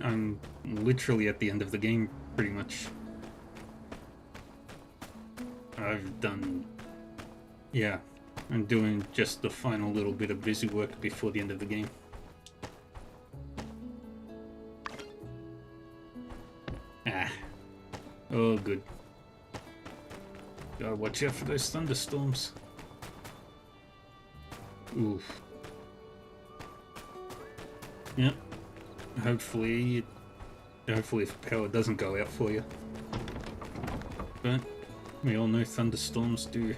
I'm literally at the end of the game, pretty much. I've done... Yeah, I'm doing just the final little bit of busy work before the end of the game. Ah. Oh, good. Gotta watch out for those thunderstorms. Oof. Yep. Hopefully power doesn't go out for you. But we all know thunderstorms do.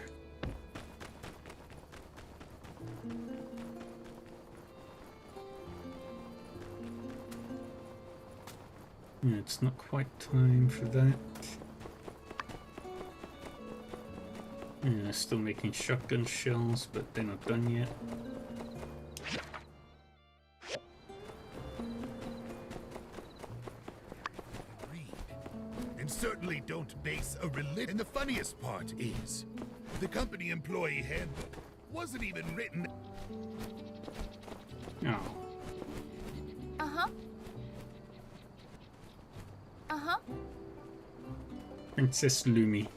Yeah, it's not quite time for that. Yeah, still making shotgun shells, but they're not done yet. And certainly don't base a religion. And the funniest part is, the company employee handbook wasn't even written. Oh. Uh-huh. Uh-huh. Princess Lumi.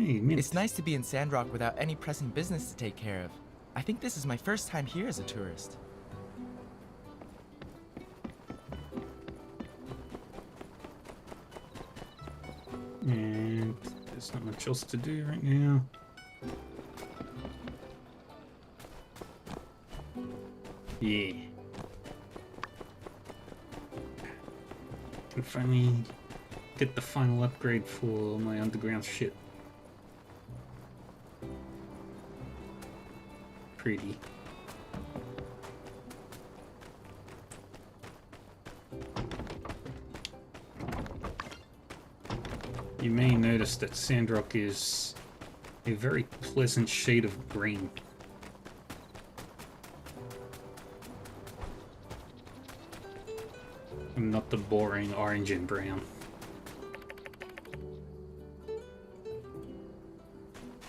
Hey, mint. It's nice to be in Sandrock without any pressing business to take care of. I think this is my first time here as a tourist. And there's not much else to do right now. Yeah. Can finally get the final upgrade for my underground ship. Pretty. You may notice that Sandrock is a very pleasant shade of green. And not the boring orange and brown.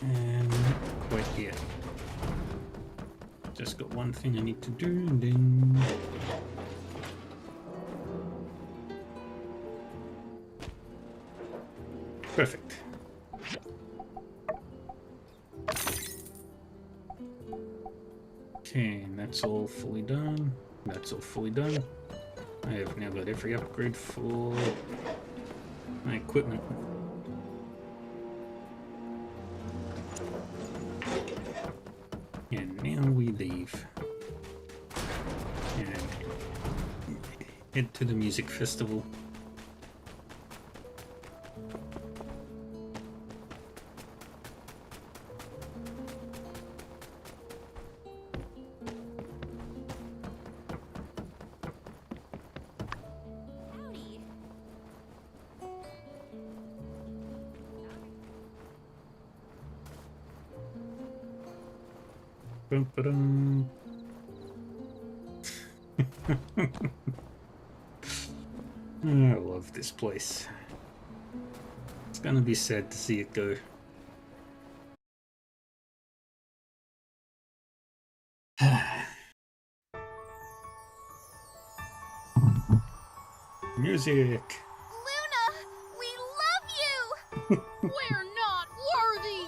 And not quite yet. Just got one thing I need to do and then... Perfect. Okay, and that's all fully done. That's all fully done. I have now got every upgrade for my equipment. And now we leave. And head to the music festival. Bum-ba-dum. I love this place. It's gonna be sad to see it go. Music. Luna, we love you! We're not worthy!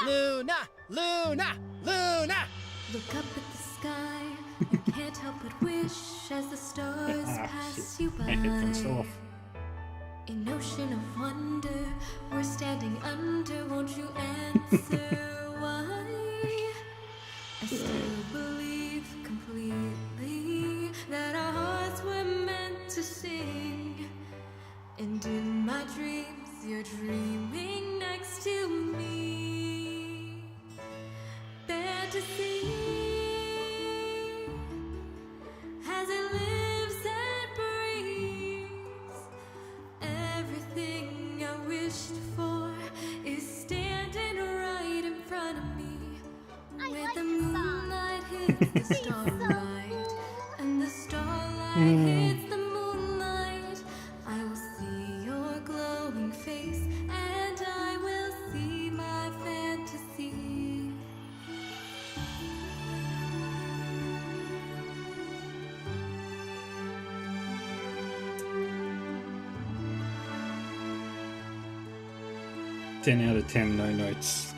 Luna! Luna! Luna! Look up at the sky. You can't help but wish as the stars pass you by. My headphones off. An ocean of wonder we're standing under. Won't you answer why? I still believe completely that our hearts were meant to sing. And in my dreams, you're dreaming next to me. Fantasy as it lives and breathes. Everything I wished for is standing right in front of me. Where the moonlight hits the starlight, and the starlight hits the moonlight, I will see your glowing face, and I will see my fantasy. Ten out of 10 no notes.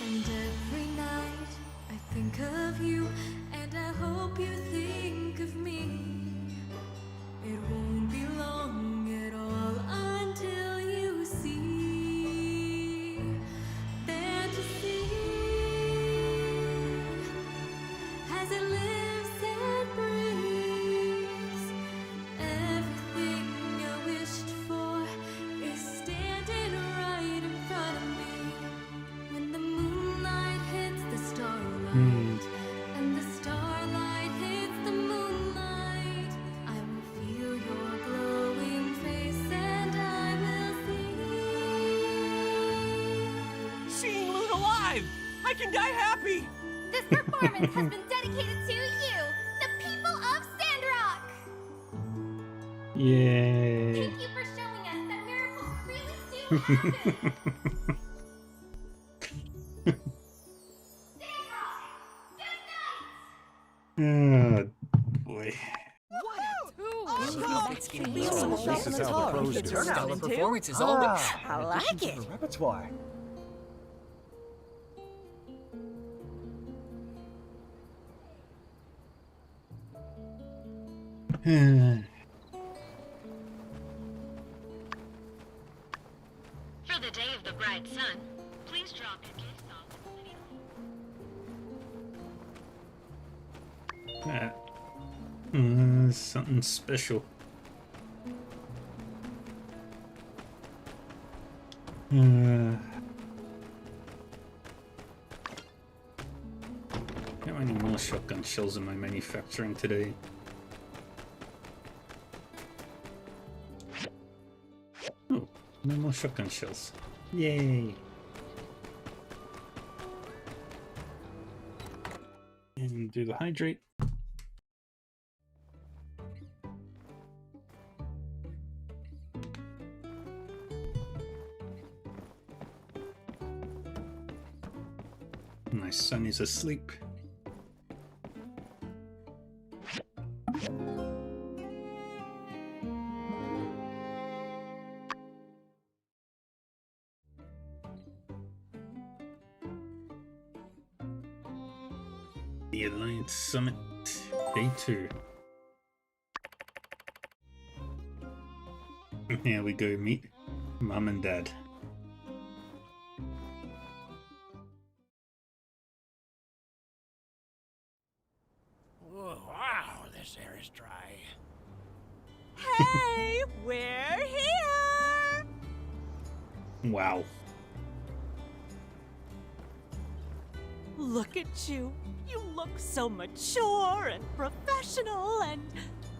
And every night I think of you, and I hope you think of me. It won't be long at all until you see fantasy as it lives and breathes. Everything I wished for is standing right in front of me. When the moonlight hits the starlight, and the starlight hits the moonlight, I will feel your glowing face, and I will see. Seeing Luna live! I can die happy! This performance has been dedicated to you, the people of Sandrock! Yay. Thank you for showing us that miracles really Oh, boy. This is how the pros do it. Stellar performances always. I like it. Repertoire. For the day of the bright sun, please drop your gifts off at the city. Something special. How many more shotgun shells am I manufacturing today? Oh, no more shotgun shells. Yay! And do the hydrate. My son is asleep. The Alliance Summit, Day 2. Here we go, meet Mom and Dad. Wow, this air is dry. Hey, we're here! Wow. Look at you. You look so mature and professional and...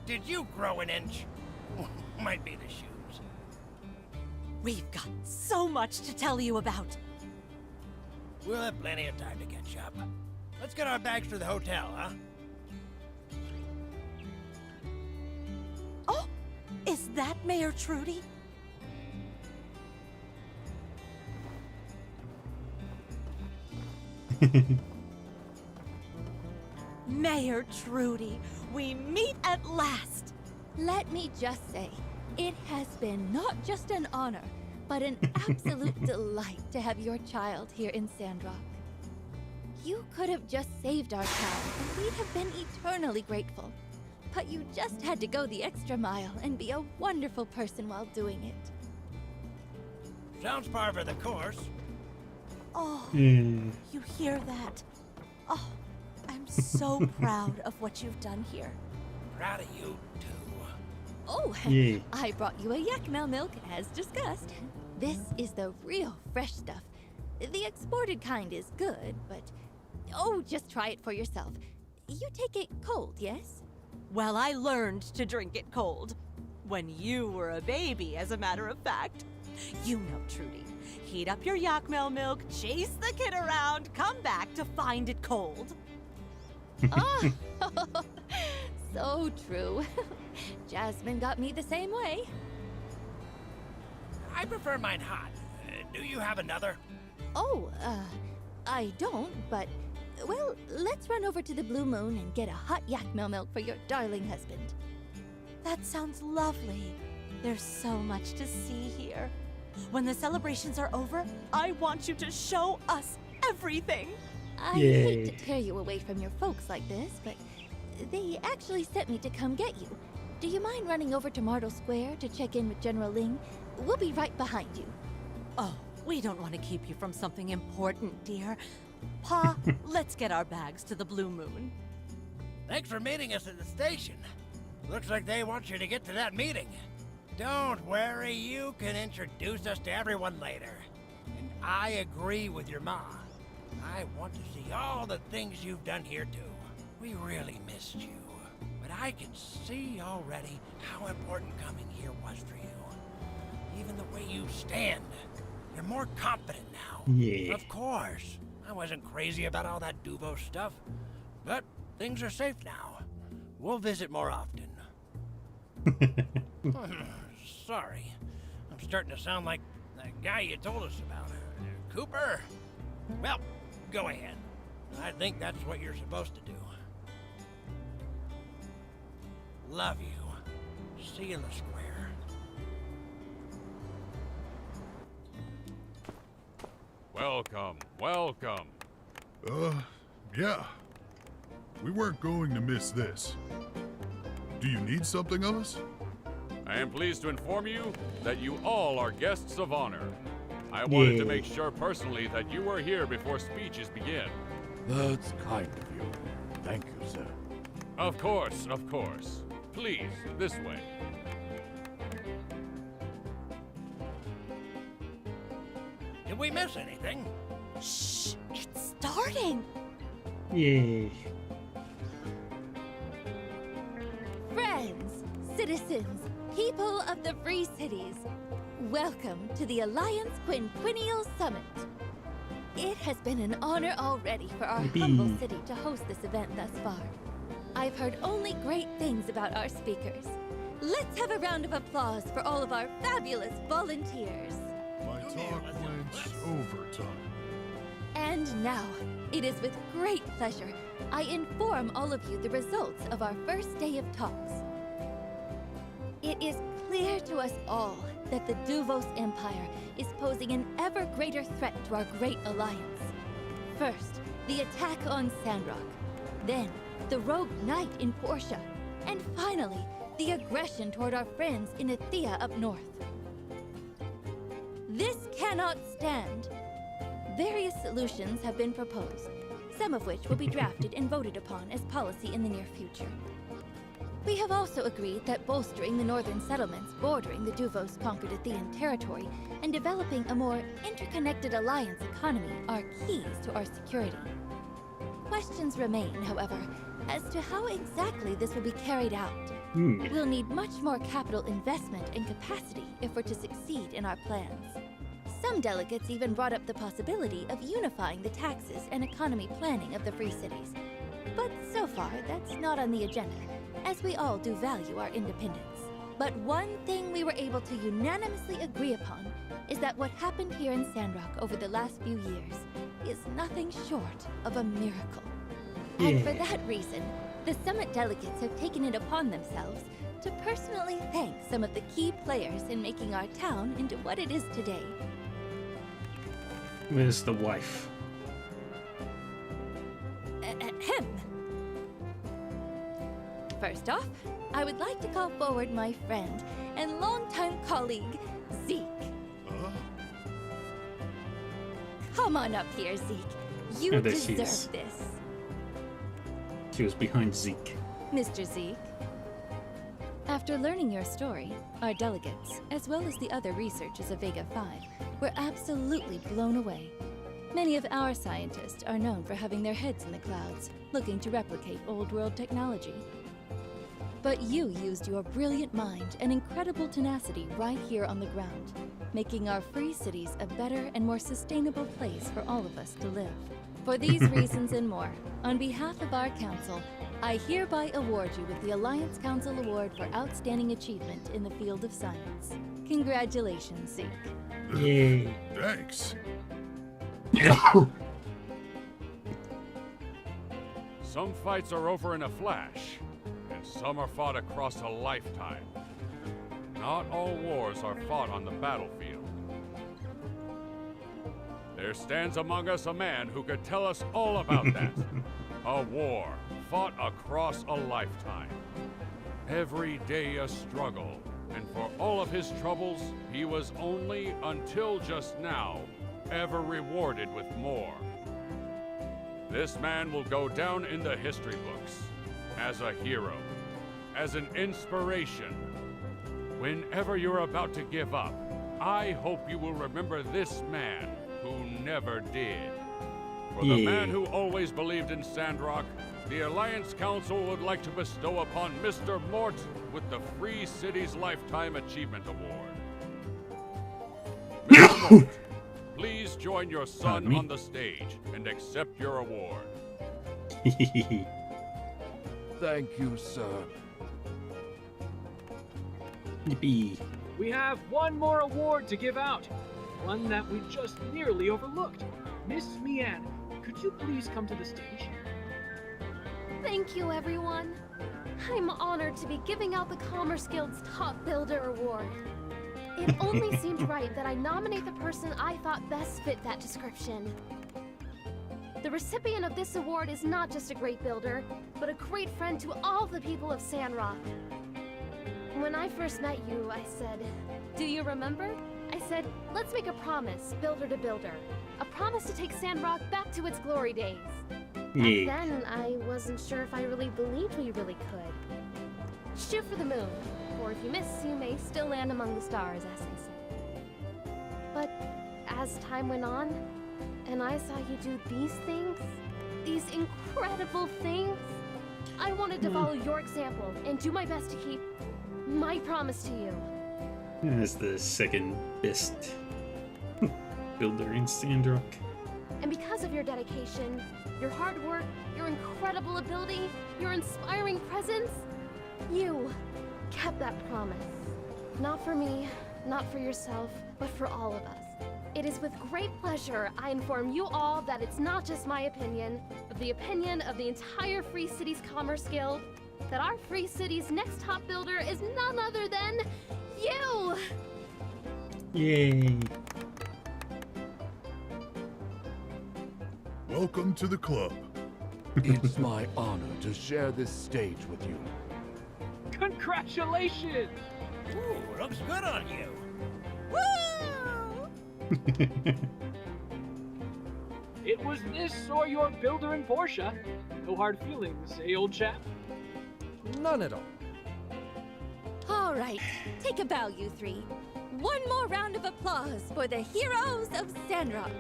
Did you grow an inch? Might be the shoes. We've got so much to tell you about. We'll have plenty of time to catch up. Let's get our bags to the hotel, huh? Oh, is that Mayor Trudy? Mayor Trudy, we meet at last. Let me just say, it has been not just an honor, but an absolute delight to have your child here in Sandrock. You could have just saved our town, and we'd have been eternally grateful. But you just had to go the extra mile and be a wonderful person while doing it. Sounds par for the course. Oh, Mm. you hear that? Oh, I'm so proud of what you've done here. Proud of you, too. Oh, Yeah. I brought you a yak-mel milk, as discussed. This is the real fresh stuff. The exported kind is good, but... Oh, just try it for yourself. You take it cold, yes? Well, I learned to drink it cold. When you were a baby, as a matter of fact. You know, Trudy. Heat up your yak-mel milk, chase the kid around, come back to find it cold. Oh, so true. Jasmine got me the same way. I prefer mine hot. Do you have another? Oh, I don't, but... Well, let's run over to the Blue Moon and get a hot yak-mel milk for your darling husband. That sounds lovely. There's so much to see here. When the celebrations are over, I want you to show us everything. I hate to tear you away from your folks like this, but they actually sent me to come get you. Do you mind running over to Martle Square to check in with General Ling? We'll be right behind you. Oh, we don't want to keep you from something important, dear. Pa, let's get our bags to the Blue Moon. Thanks for meeting us at the station. Looks like they want you to get to that meeting. Don't worry, you can introduce us to everyone later. And I agree with your ma. I want to see all the things you've done here too. We really missed you. But I can see already how important coming here was for you. Even the way you stand. You're more confident now. Yeah. Of course. I wasn't crazy about all that Duvo stuff. But things are safe now. We'll visit more often. Sorry. I'm starting to sound like... guy you told us about. Cooper? Well, go ahead. I think that's what you're supposed to do. Love you. See you in the square. Welcome, welcome. Yeah. We weren't going to miss this. Do you need something of us? I am pleased to inform you that you all are guests of honor. I wanted to make sure personally that you were here before speeches begin. That's kind of you. Thank you, sir. Of course, of course. Please, this way. Did we miss anything? Shh! It's starting! Yay. Friends, citizens, people of the Free Cities, welcome to the Alliance Quinquennial Summit. It has been an honor already for our humble city to host this event thus far. I've heard only great things about our speakers. Let's have a round of applause for all of our fabulous volunteers. My talk went overtime. And now, it is with great pleasure I inform all of you the results of our first day of talks. It is clear to us all that the Duvos Empire is posing an ever greater threat to our great alliance. First, the attack on Sandrock. Then, the rogue knight in Portia. And finally, the aggression toward our friends in Athea up north. This cannot stand. Various solutions have been proposed, some of which will be drafted and voted upon as policy in the near future. We have also agreed that bolstering the northern settlements bordering the Duvos conquered Athean territory and developing a more interconnected alliance economy are keys to our security. Questions remain, however, as to how exactly this will be carried out. We'll need much more capital investment and capacity if we're to succeed in our plans. Some delegates even brought up the possibility of unifying the taxes and economy planning of the Free Cities. But so far, that's not on the agenda, as we all do value our independence. But one thing we were able to unanimously agree upon is that what happened here in Sandrock over the last few years is nothing short of a miracle. And for that reason, the summit delegates have taken it upon themselves to personally thank some of the key players in making our town into what it is today. Where's the wife? Ahem. First off, I would like to call forward my friend and longtime colleague, Zeke. Come on up here, Zeke. You there she deserve is. this. She was behind Zeke. Mr. Zeke. After learning your story, our delegates, as well as the other researchers of Vega 5, were absolutely blown away. Many of our scientists are known for having their heads in the clouds, looking to replicate old-world technology. But you used your brilliant mind and incredible tenacity right here on the ground, making our free cities a better and more sustainable place for all of us to live. For these reasons and more, on behalf of our council, I hereby award you with the Alliance Council Award for Outstanding Achievement in the Field of Science. Congratulations, Zeke. Yay. Thanks. Some fights are over in a flash, and some are fought across a lifetime. Not all wars are fought on the battlefield. There stands among us a man who could tell us all about that. A war fought across a lifetime. Every day a struggle, and for all of his troubles, he was only, until just now, ever rewarded with more. This man will go down in the history books as a hero, as an inspiration. Whenever you're about to give up, I hope you will remember this man who never did. For the man who always believed in Sandrock, the Alliance Council would like to bestow upon Mr. Mort with the Free Cities Lifetime Achievement Award. Mr. Mort, please join your son on the stage and accept your award. Thank you, sir. Yippee. We have one more award to give out. one that we just nearly overlooked. Miss Mian, could you please come to the stage? Thank you, everyone. I'm honored to be giving out the Commerce Guild's Top Builder Award. It only seemed right that I nominate the person I thought best fit that description. The recipient of this award is not just a great builder, but a great friend to all the people of Sandrock. When I first met you, I said, "Do you remember?" I said, "Let's make a promise, builder to builder. A promise to take Sandrock back to its glory days." Yeah. Back then, I wasn't sure if I really believed we really could. Shoot for the moon, or if you miss, you may still land among the stars, as they say. But as time went on, and I saw you do these things, these incredible things, I wanted to follow your example and do my best to keep my promise to you. As the second best builder in Sandrock. And because of your dedication, your hard work, your incredible ability, your inspiring presence, you kept that promise. Not for me, not for yourself, but for all of us. It is with great pleasure I inform you all that it's not just my opinion, but the opinion of the entire Free Cities Commerce Guild, that our Free Cities' next top builder is none other than you! Yay! Welcome to the club. It's my honor to share this stage with you. Congratulations! Ooh, looks good on you. It was this or your builder in Portia. No hard feelings, eh, old chap? None at all. All right, take a bow, you three. One more round of applause for the heroes of Sandrock.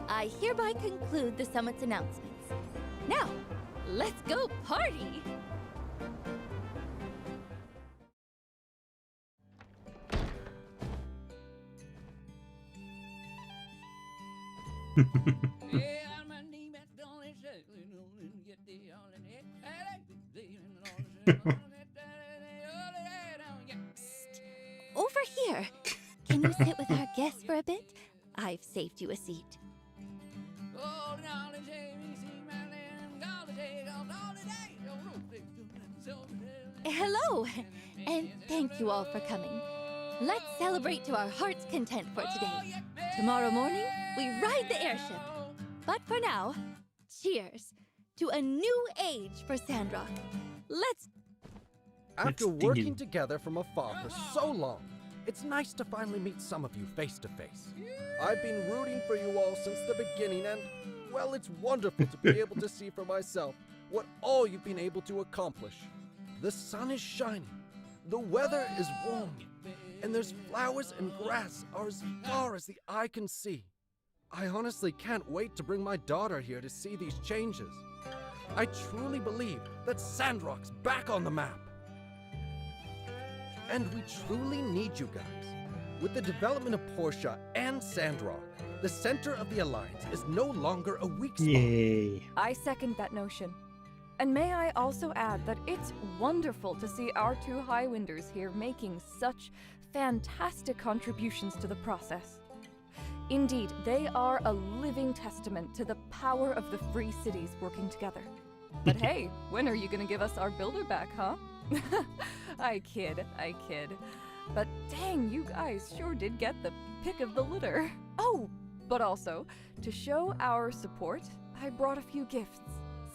I hereby conclude the summit's announcements. Now, let's go party! Over here. Can you sit with our guests for a bit? I've saved you a seat. Hello, and thank you all for coming. Let's celebrate to our heart's content for today. Tomorrow morning, we ride the airship. But for now, cheers to a new age for Sandrock. Let's... After working together from afar for so long, it's nice to finally meet some of you face to face. I've been rooting for you all since the beginning, and, well, it's wonderful to be able to see for myself what all you've been able to accomplish. The sun is shining, the weather is warm, and there's flowers and grass are as far as the eye can see. I honestly can't wait to bring my daughter here to see these changes. I truly believe that Sandrock's back on the map. And we truly need you guys. With the development of Portia and Sandrock, the center of the Alliance is no longer a weak spot. Yay. I second that notion. And may I also add that it's wonderful to see our two Highwinders here making such fantastic contributions to the process. Indeed, they are a living testament to the power of the Free Cities working together. But hey, when are you gonna give us our builder back, huh? I kid. But dang, you guys sure did get the pick of the litter. Oh, but also, to show our support, I brought a few gifts.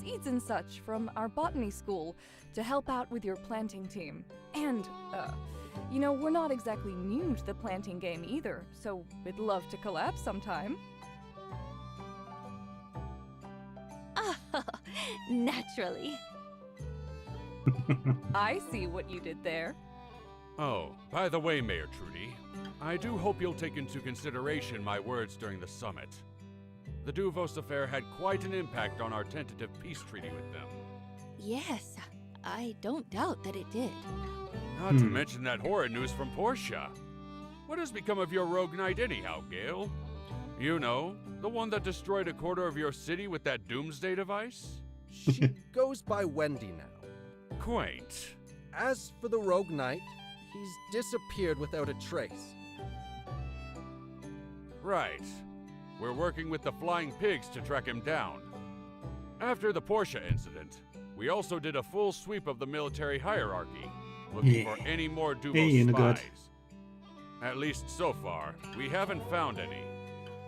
Seeds and such from our botany school to help out with your planting team. And, you know, we're not exactly new to the planting game either, so we'd love to collab sometime. Oh, naturally. I see what you did there. Oh, by the way, Mayor Trudy, I do hope you'll take into consideration my words during the summit. The Duvos affair had quite an impact on our tentative peace treaty with them. Yes, I don't doubt that it did. Not to mention that horrid news from Portia. What has become of your rogue knight anyhow, Gale? You know, the one that destroyed a quarter of your city with that doomsday device? She goes by Wendy now. Quaint. As for the Rogue Knight, He's disappeared without a trace. Right. We're working with the Flying Pigs to track him down. After the Porsche incident, we also did a full sweep of the military hierarchy, looking for any more Duvos spies. At least so far, we haven't found any.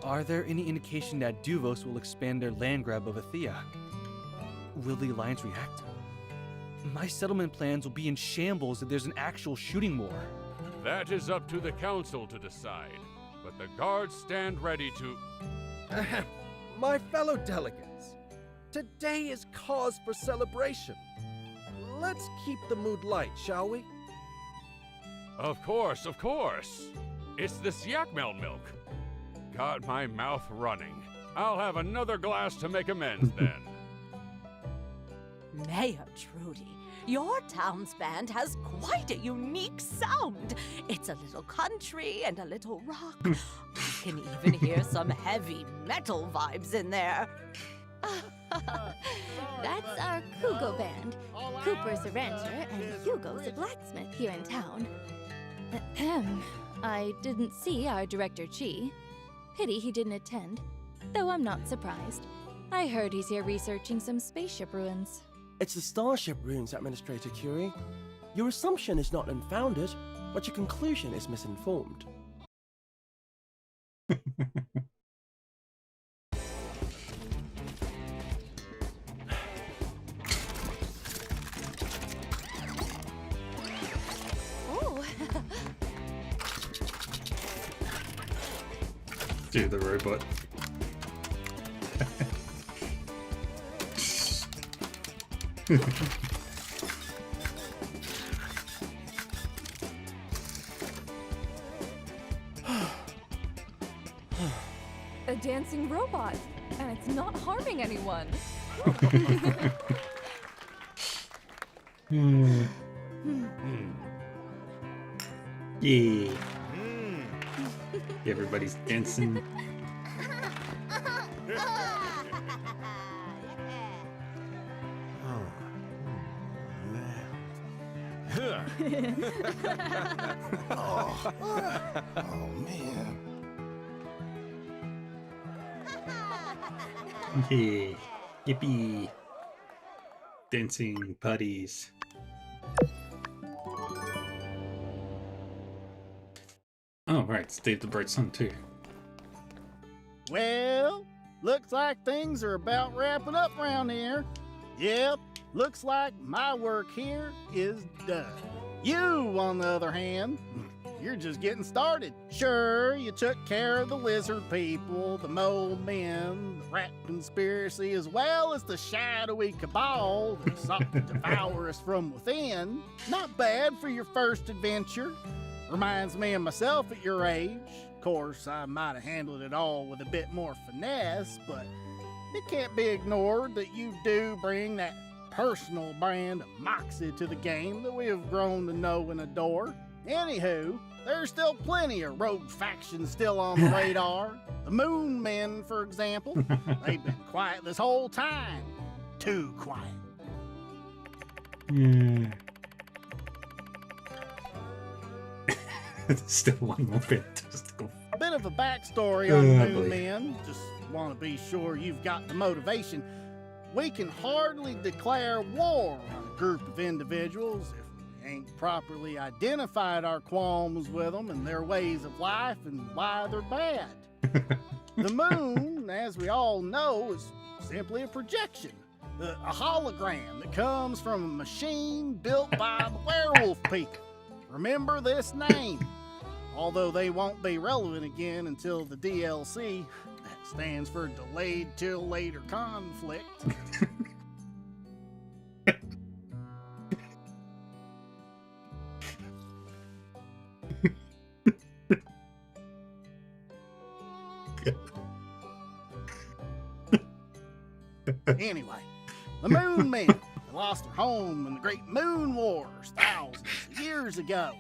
Are there any indication that Duvos will expand their land grab of Athea? Will the Alliance react? My settlement plans will be in shambles if there's an actual shooting war. That is up to the Council to decide, but the guards stand ready to... My fellow delegates, today is cause for celebration. Let's keep the mood light, shall we? Of course, of course. It's this Yakmel milk. Got my mouth running. I'll have another glass to make amends then. Mayor Trudy, your town's band has quite a unique sound. It's a little country and a little rock. I can even hear some heavy metal vibes in there. That's our Kugo band. Cooper's a rancher and Hugo's a blacksmith here in town. Ahem. I didn't see our director Chi. Pity he didn't attend, though I'm not surprised. I heard he's here researching some spaceship ruins. It's the Starship Ruins, Administrator Curie. Your assumption is not unfounded, but your conclusion is misinformed. Oh. Do the robot. A dancing robot, and it's not harming anyone. Yeah. Everybody's dancing. Oh, man. Yeah. Yippee. Dancing putties. Oh, right. It's Dave the Bright Sun, too. Well, looks like things are about wrapping up around here. Yep, looks like my work here is done. You, on the other hand, you're just getting started. Sure, you took care of the lizard people, the mole men, the rat conspiracy, as well as the shadowy cabal that sought to devour us from within. Not bad for your first adventure. Reminds me of myself at your age. Of course, I might have handled it all with a bit more finesse, but it can't be ignored that you do bring that personal brand of moxie to the game that we have grown to know and adore. Anywho, there's still plenty of rogue factions still on the radar. The Moon Men, for example. They've been quiet this whole time. Too quiet. Yeah. Still one more fantastical. A bit of a backstory on Oh, Moon boy. Men. Just want to be sure you've got the motivation. We can hardly declare war on a group of individuals if we ain't properly identified our qualms with them and their ways of life and why they're bad. The moon, as we all know, is simply a projection, a hologram that comes from a machine built by the werewolf people. Remember this name, although they won't be relevant again until the DLC. That stands for Delayed Till Later Conflict. Anyway, the Moon Men lost their home in the Great Moon Wars thousands of years ago.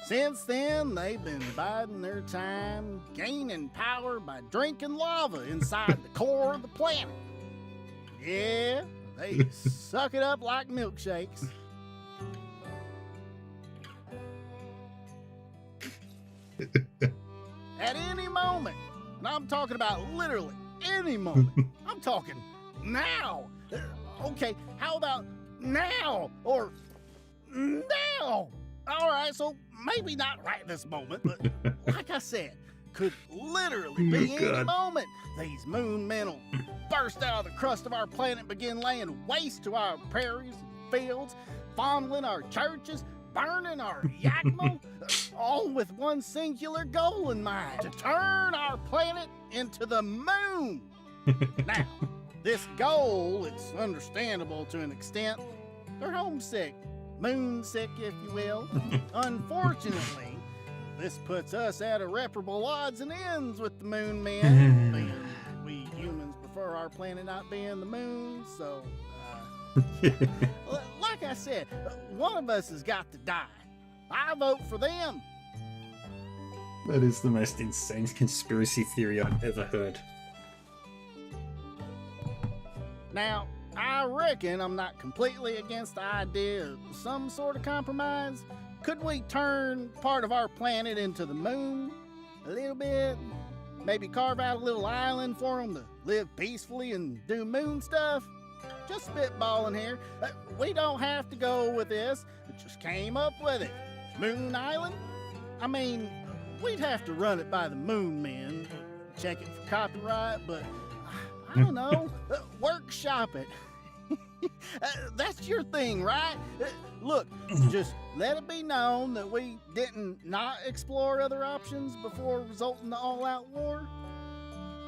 Since then, they've been biding their time, gaining power by drinking lava inside the core of the planet. Yeah, they suck it up like milkshakes. At any moment, and I'm talking about literally any moment, I'm talking now. Okay, how about now? Or now? All right, so maybe not right this moment, but like I said, could literally be any moment. These moon men will burst out of the crust of our planet and begin laying waste to our prairies and fields, fondling our churches, burning our Yakima, all with one singular goal in mind, to turn our planet into the moon. Now, this goal, it's understandable to an extent. They're homesick, moonsick, if you will. Unfortunately, this puts us at irreparable odds and ends with the moon men. Being we humans prefer our planet not being the moon, so like I said, one of us has got to die. I vote for them. That is the most insane conspiracy theory I've ever heard. Now, I reckon I'm not completely against the idea of some sort of compromise. Could we turn part of our planet into the moon? A little bit? Maybe carve out a little island for them to live peacefully and do moon stuff? Just spitballing here. We don't have to go with this. We just came up with it. Moon Island? I mean, we'd have to run it by the moon men, check it for copyright, but I don't know. Workshop it. That's your thing, right? Look, just let it be known that we didn't not explore other options before resulting in the all-out war.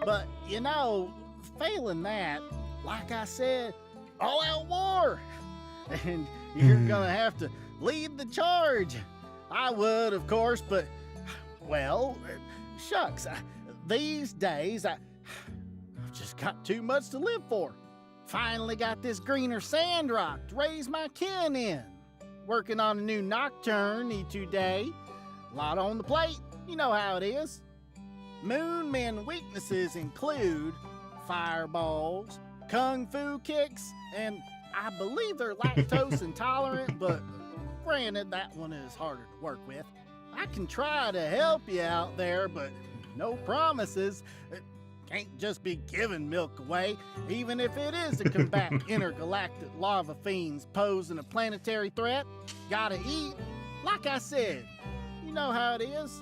But, you know, failing that, like I said, all-out war. And you're gonna have to lead the charge. I would, of course, but, well, shucks, these days, I've just got too much to live for. Finally got this greener Sandrock to raise my kin in. Working on a new nocturne today. A lot on the plate, you know how it is. Moon men weaknesses include fireballs, kung fu kicks, and I believe they're lactose intolerant, but granted, that one is harder to work with. I can try to help you out there, but no promises. Can't just be giving milk away, even if it is to combat intergalactic lava fiends posing a planetary threat. Gotta eat. Like I said, you know how it is.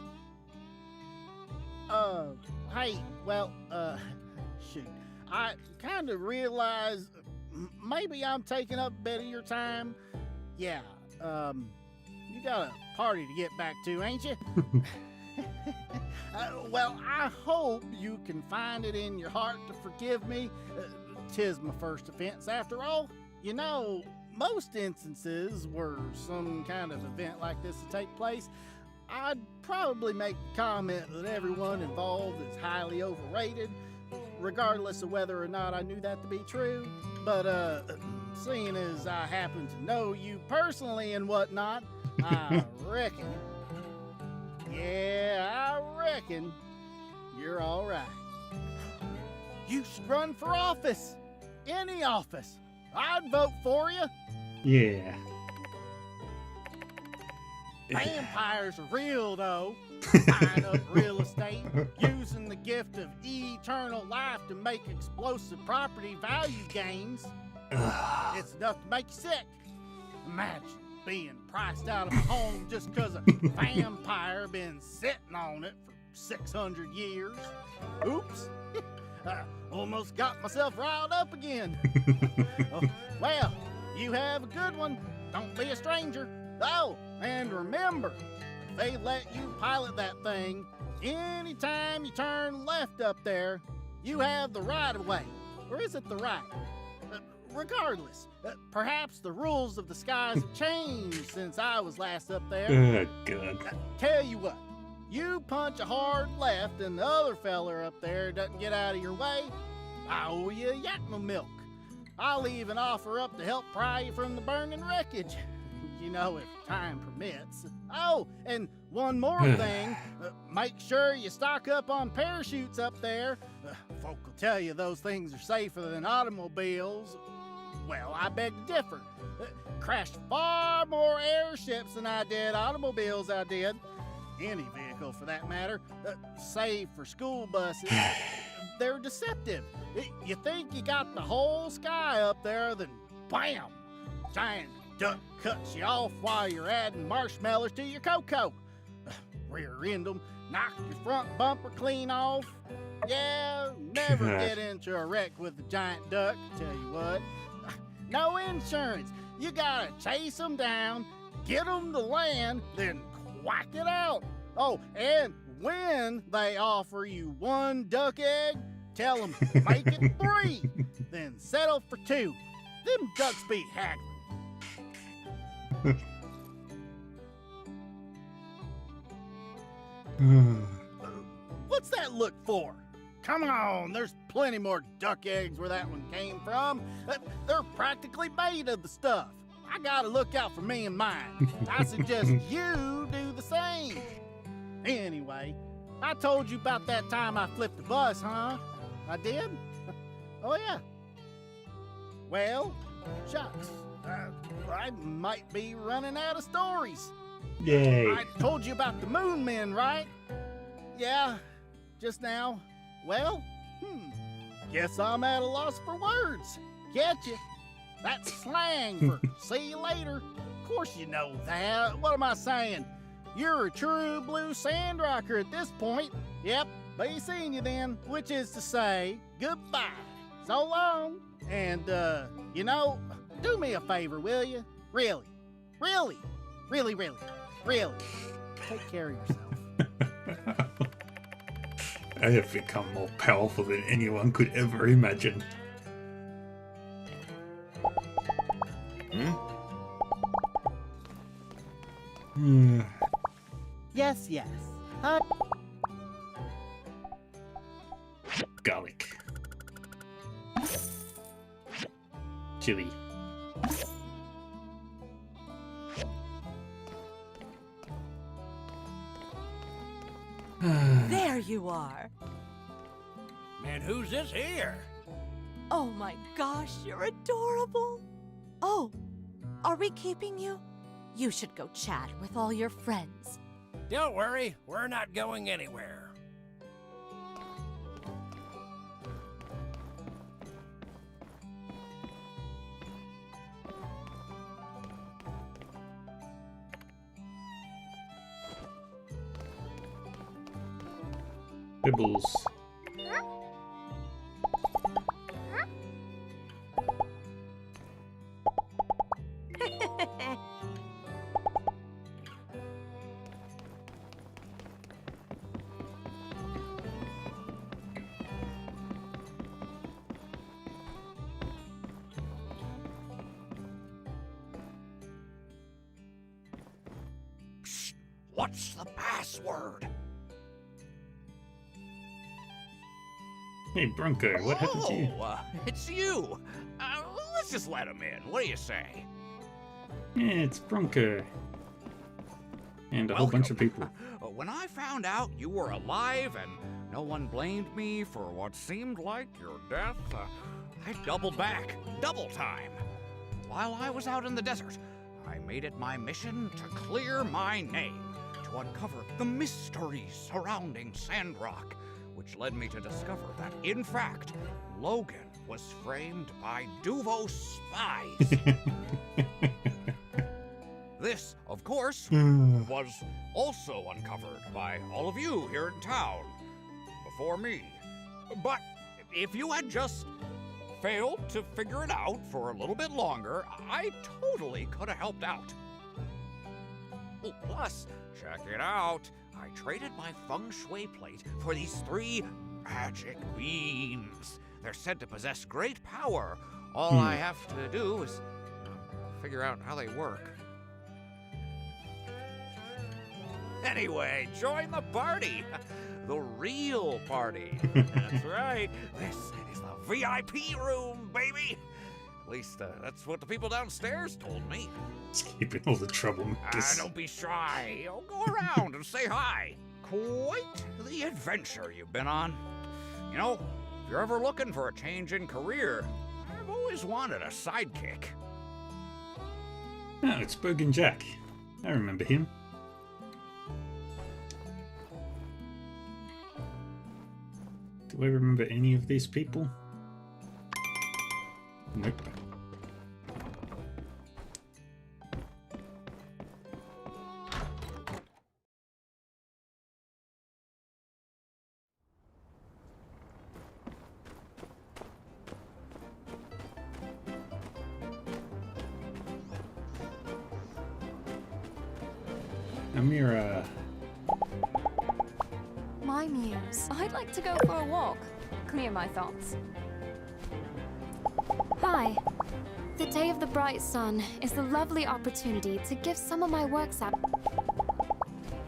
Hey, well, shoot. I kind of realize maybe I'm taking up a bit of your time. Yeah, you got a party to get back to, ain't you? Well, I hope you can find it in your heart to forgive me. 'Tis my first offense, after all. You know, most instances where some kind of event like this to take place, I'd probably make the comment that everyone involved is highly overrated, regardless of whether or not I knew that to be true. But, seeing as I happen to know you personally and whatnot, I reckon... Yeah, I reckon you're all right. You should run for office. Any office. I'd vote for you. Yeah. Vampires are real, though. Buying up real estate, using the gift of eternal life to make explosive property value gains. It's enough to make you sick. Imagine being priced out of a home just because a vampire been sitting on it for 600 years. Oops. I almost got myself riled up again. Oh, well, you have a good one. Don't be a stranger. Oh, and remember, if they let you pilot that thing, anytime you turn left up there, you have the right of way. Or is it the right? Regardless, perhaps the rules of the skies have changed since I was last up there. Oh, God. Tell you what, you punch a hard left and the other feller up there doesn't get out of your way, I owe you Yakima milk. I'll even offer up to help pry you from the burning wreckage. You know, if time permits. Oh, and one more thing. Make sure you stock up on parachutes up there. Folk will tell you those things are safer than automobiles. Well, I beg to differ. Crashed far more airships than I did automobiles I did. any vehicle for that matter, save for school buses, they're deceptive. You think you got the whole sky up there, then bam! Giant duck cuts you off while you're adding marshmallows to your cocoa. Rear end them, knock your front bumper clean off. Yeah, never get into a wreck with a giant duck, tell you what. No insurance. You gotta chase them down, get them to land, then quack it out. Oh, and when they offer you 1 duck egg, tell them make it 3, then settle for 2. Them ducks be haggling. What's that look for? Come on, there's plenty more duck eggs where that one came from. They're practically made of the stuff. I gotta look out for me and mine. I suggest you do the same. Anyway, I told you about that time I flipped the bus, huh? I did? Oh, yeah. Well, shucks. I might be running out of stories. Yay. I told you about the moon men, right? Yeah, just now. Well, guess I'm at a loss for words. Getcha? That's slang for see you later. Of course you know that. What am I saying? You're a true blue Sandrocker at this point. Yep, be seeing you then, which is to say, goodbye. So long. And, you know, do me a favor, will you? Really. Take care of yourself. I have become more powerful than anyone could ever imagine. Yes. Garlic. Chili. There you are. And who's this here? Oh my gosh, you're adorable. Oh, are we keeping you? You should go chat with all your friends. Don't worry, we're not going anywhere. Pibbles. Psst, what's the password? Hey, Bronco, what happened to you? It's you. Let's just let him in. What do you say? Yeah, it's Bronco. And a whole bunch of people. When I found out you were alive and no one blamed me for what seemed like your death, I doubled back, double time. While I was out in the desert, I made it my mission to clear my name, to uncover the mysteries surrounding Sandrock, which led me to discover that, in fact, Logan was framed by Duvo's spies. This, of course, was also uncovered by all of you here in town, before me. But if you had just failed to figure it out for a little bit longer, I totally could have helped out. Oh, plus, check it out. I traded my feng shui plate for these 3 magic beans. They're said to possess great power. All I have to do is figure out how they work. Anyway, join the party. The real party. That's right. This is the VIP room, baby. At least that's what the people downstairs told me. Skipping all the troublemakers. Don't be shy. Go around and say hi. Quite the adventure you've been on. You know, if you're ever looking for a change in career, I've always wanted a sidekick. Oh, it's Bogan Jack. I remember him. Do I remember any of these people? Nope. Amira. My muse. I'd like to go for a walk. Clear my thoughts. Hi. The Day of the Bright Sun is a lovely opportunity to give some of my works out.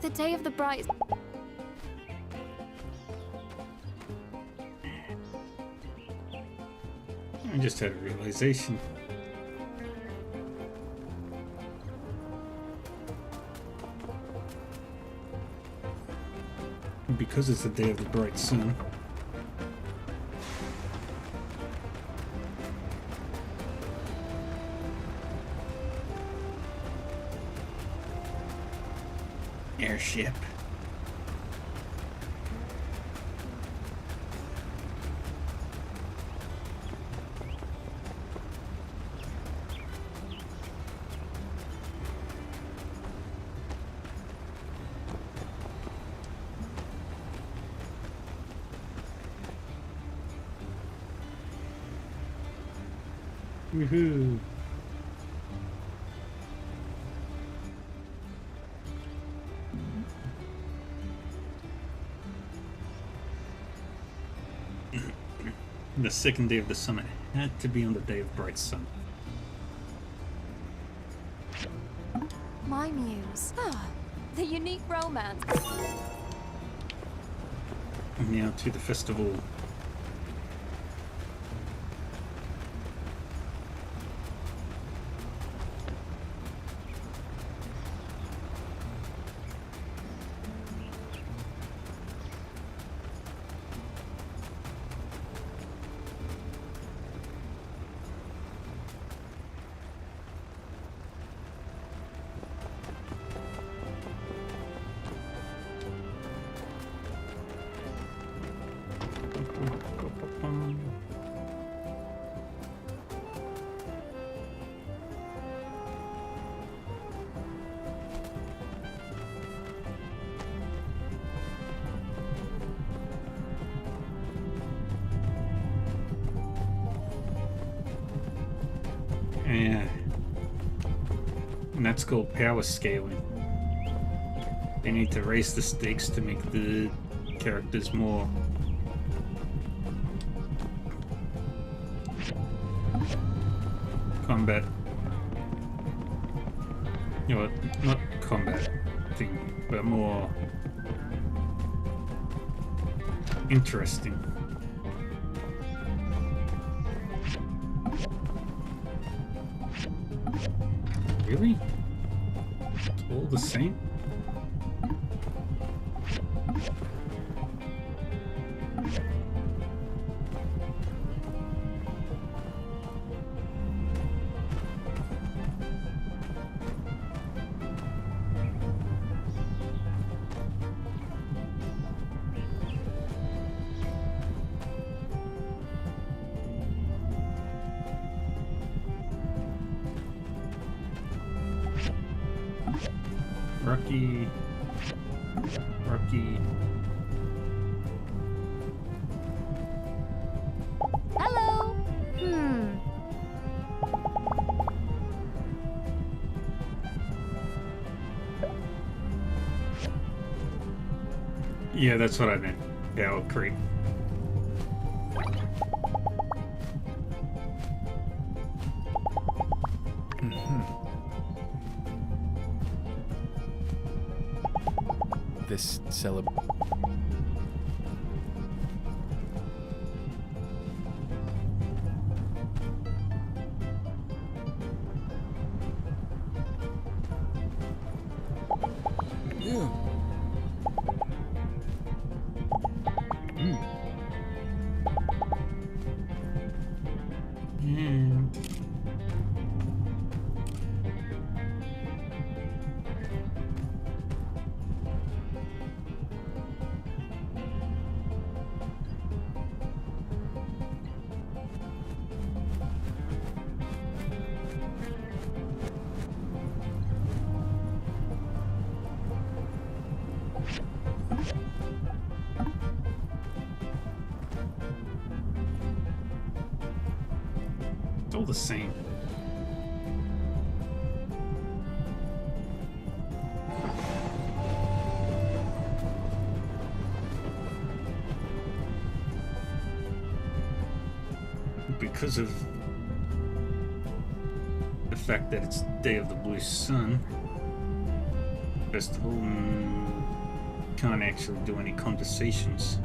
The Day of the Bright... I just had a realization. Because it's the Day of the Bright Sun. Airship. Woohoo! The second day of the summit had to be on the Day of Bright Sun. My muse. Ah, the unique romance. And now to the festival. Yeah. And that's called power scaling. They need to raise the stakes to make the characters more combat. You know what? Not combat thing, but more interesting. Really? It's all the same? Rocky. Hello! Yeah, that's what I meant. Power creep. This It's all the same. Because of the fact that it's Day of the Blue Sun Festival, can't actually do any conversations.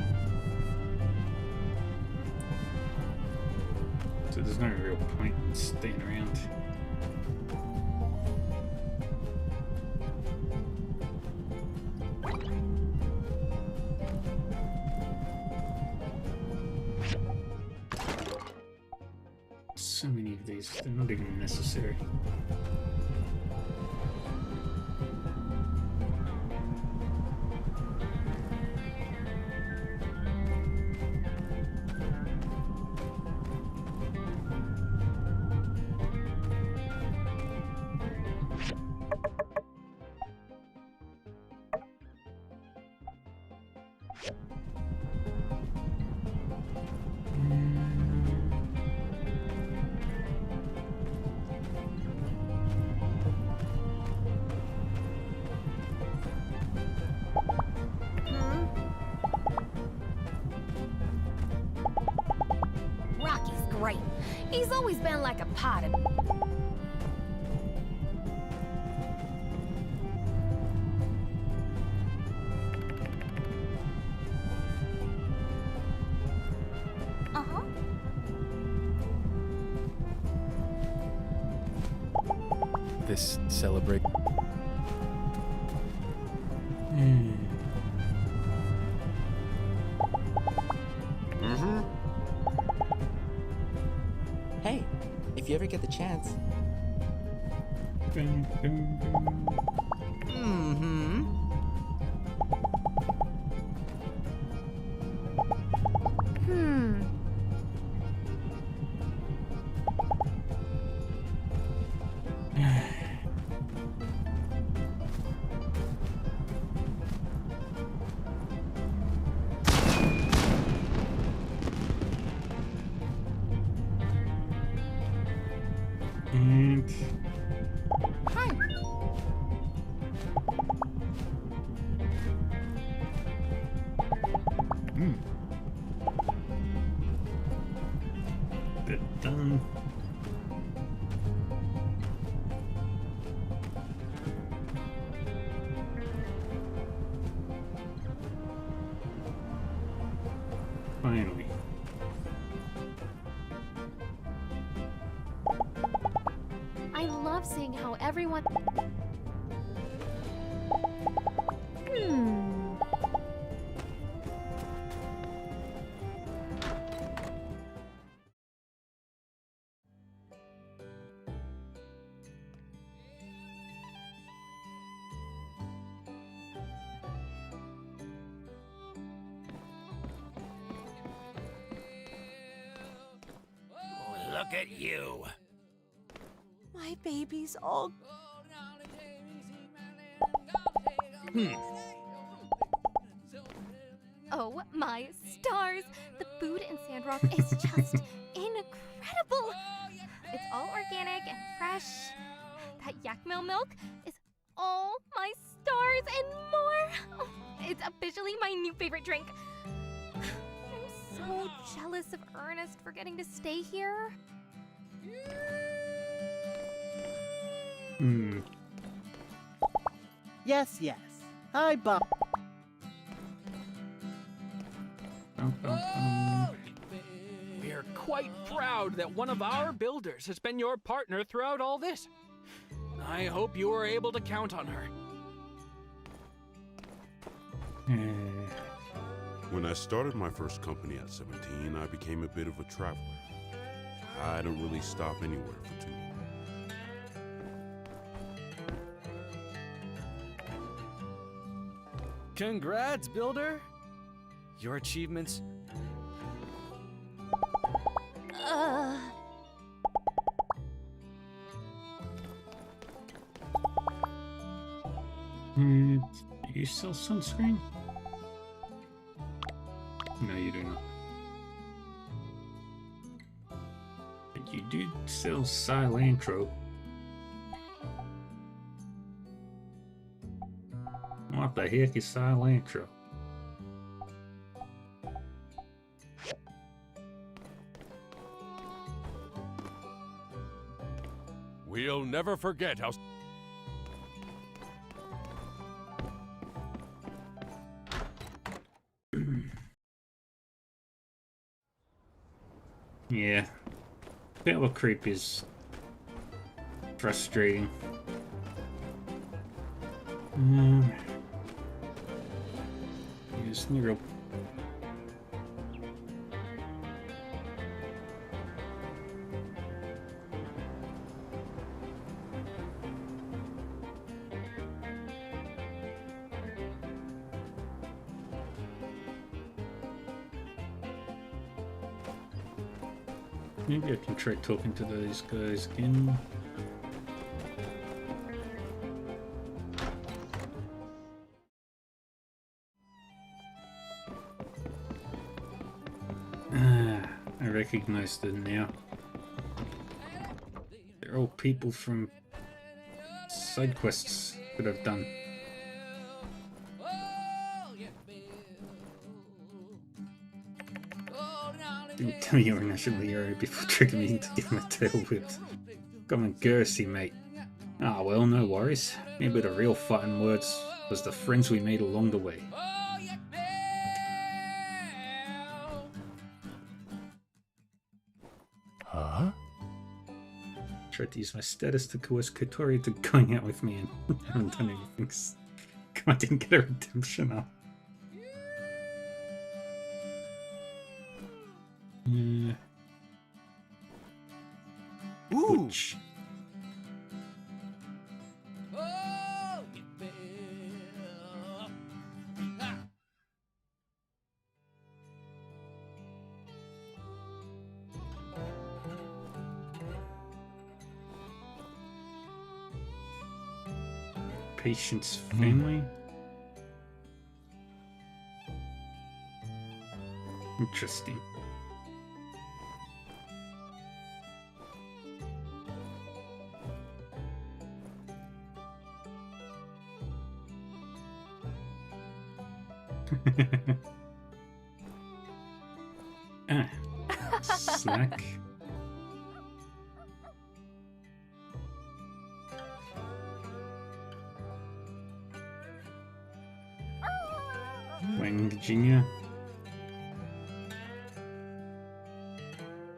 So there's no real point in staying around. So many of these, they're not even necessary. Rocky's great. He's always been like a pot of... Uh-huh. This celebrate. Mm-hmm. Hey, if you ever get the chance. Mm-hmm. And Hi. bit done. Finally. I love seeing how everyone. Look at you. My baby's all. Oh my stars! The food in Sandrock is just incredible! It's all organic and fresh. That yak milk is all my stars and more! Oh, it's officially my new favorite drink. I'm so jealous of Ernest for getting to stay here. Yes, yes. Hi, Bob. We're quite proud that one of our builders has been your partner throughout all this. I hope you were able to count on her. When I started my first company at 17, I became a bit of a traveler. I don't really stop anywhere for too long. Congrats, Builder! Your achievements. Do you sell sunscreen? No, you do not. You do sell cilantro. What the heck is cilantro? We'll never forget how... Yeah. Power creep is frustrating. Yes, Nero. Maybe I can try talking to those guys again. I recognize them now. They're all people from side quests that I've done. Didn't tell you initially hero before triggering me to give him a tail whip. Come on, Gersey, mate. Ah, well, no worries. Maybe the real fighting words was the friends we made along the way. Huh? Tried to use my status to coerce Kotori to going out with me and haven't done anything. I didn't get a redemption up. Ooh! Butch. Patient's family? Interesting. Slack. Wang Virginia.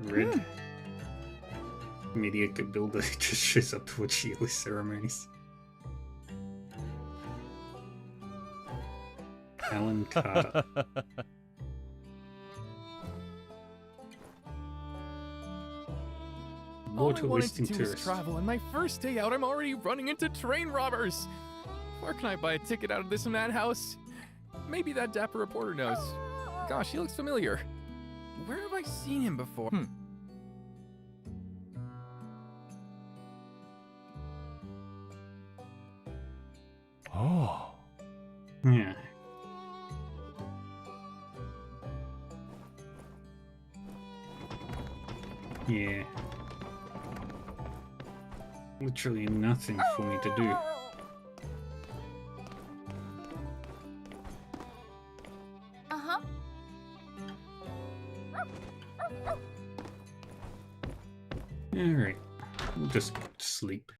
Red. Mediocre builder who just shows up to watch yearly ceremonies. Alan Carter. All I wanted to do was travel, and my first day out, I'm already running into train robbers. Where can I buy a ticket out of this madhouse? Maybe that dapper reporter knows. Gosh, he looks familiar. Where have I seen him before? Oh. Yeah. Yeah. Literally nothing for me to do. Uh-huh. Alright. We'll just sleep.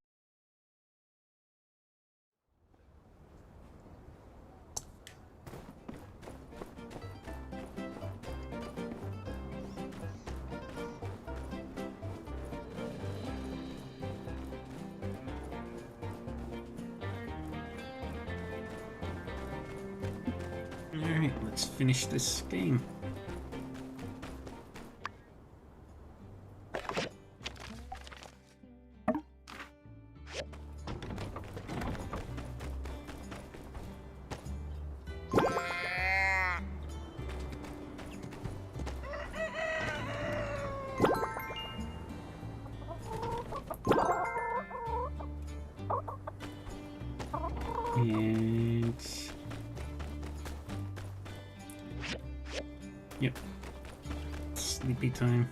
Alright, let's finish this game. And yep, sleepy time.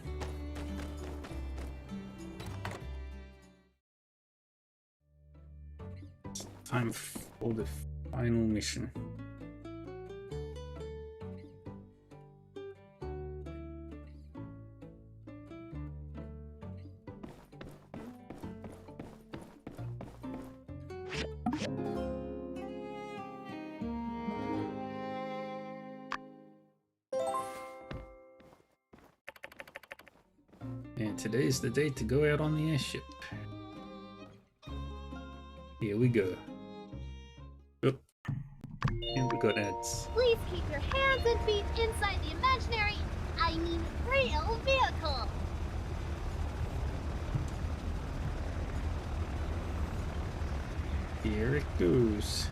time for the final mission. And today's the day to go out on the airship. Here we go. Oh. And we got ads. Please keep your hands and feet inside the imaginary, I mean real vehicle. Here it goes.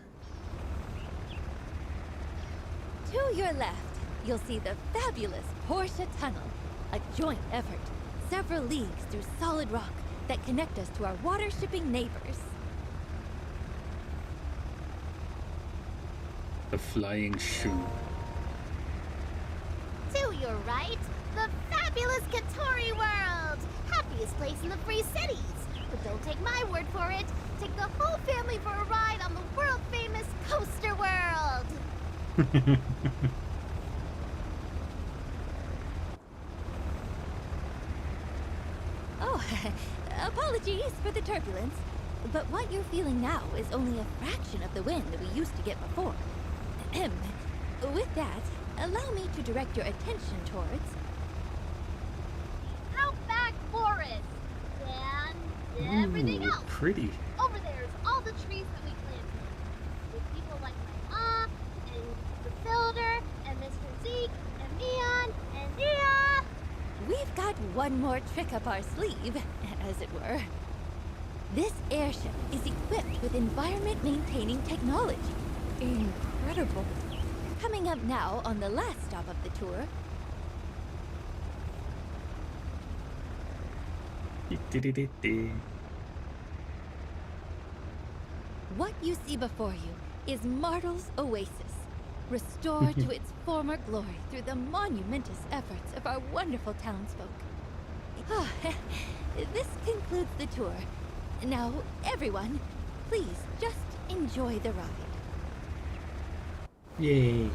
To your left, you'll see the fabulous Porsche Tunnel, a joint effort, several leagues through solid rock that connect us to our water-shipping neighbors. The flying shoe. To your right, the fabulous Katori World! Happiest place in the Free Cities! But don't take my word for it. Take the whole family for a ride on the world-famous Coaster World! Oh, apologies for the turbulence, but what you're feeling now is only a fraction of the wind that we used to get before. Ahem. With that, allow me to direct your attention towards... Outback Forest! And everything Ooh, else! pretty. Over there is all the trees that we planted. With people like my mom, and the builder, and Mr. Zeke, and Neon, and Nia! We've got one more trick up our sleeve, as it were. This airship is equipped with environment-maintaining technology. Incredible. Coming up now on the last stop of the tour. What you see before you is Martel's Oasis, restored to its former glory through the monumentous efforts of our wonderful townsfolk. This concludes the tour. Now, everyone, please just enjoy the ride. Yay.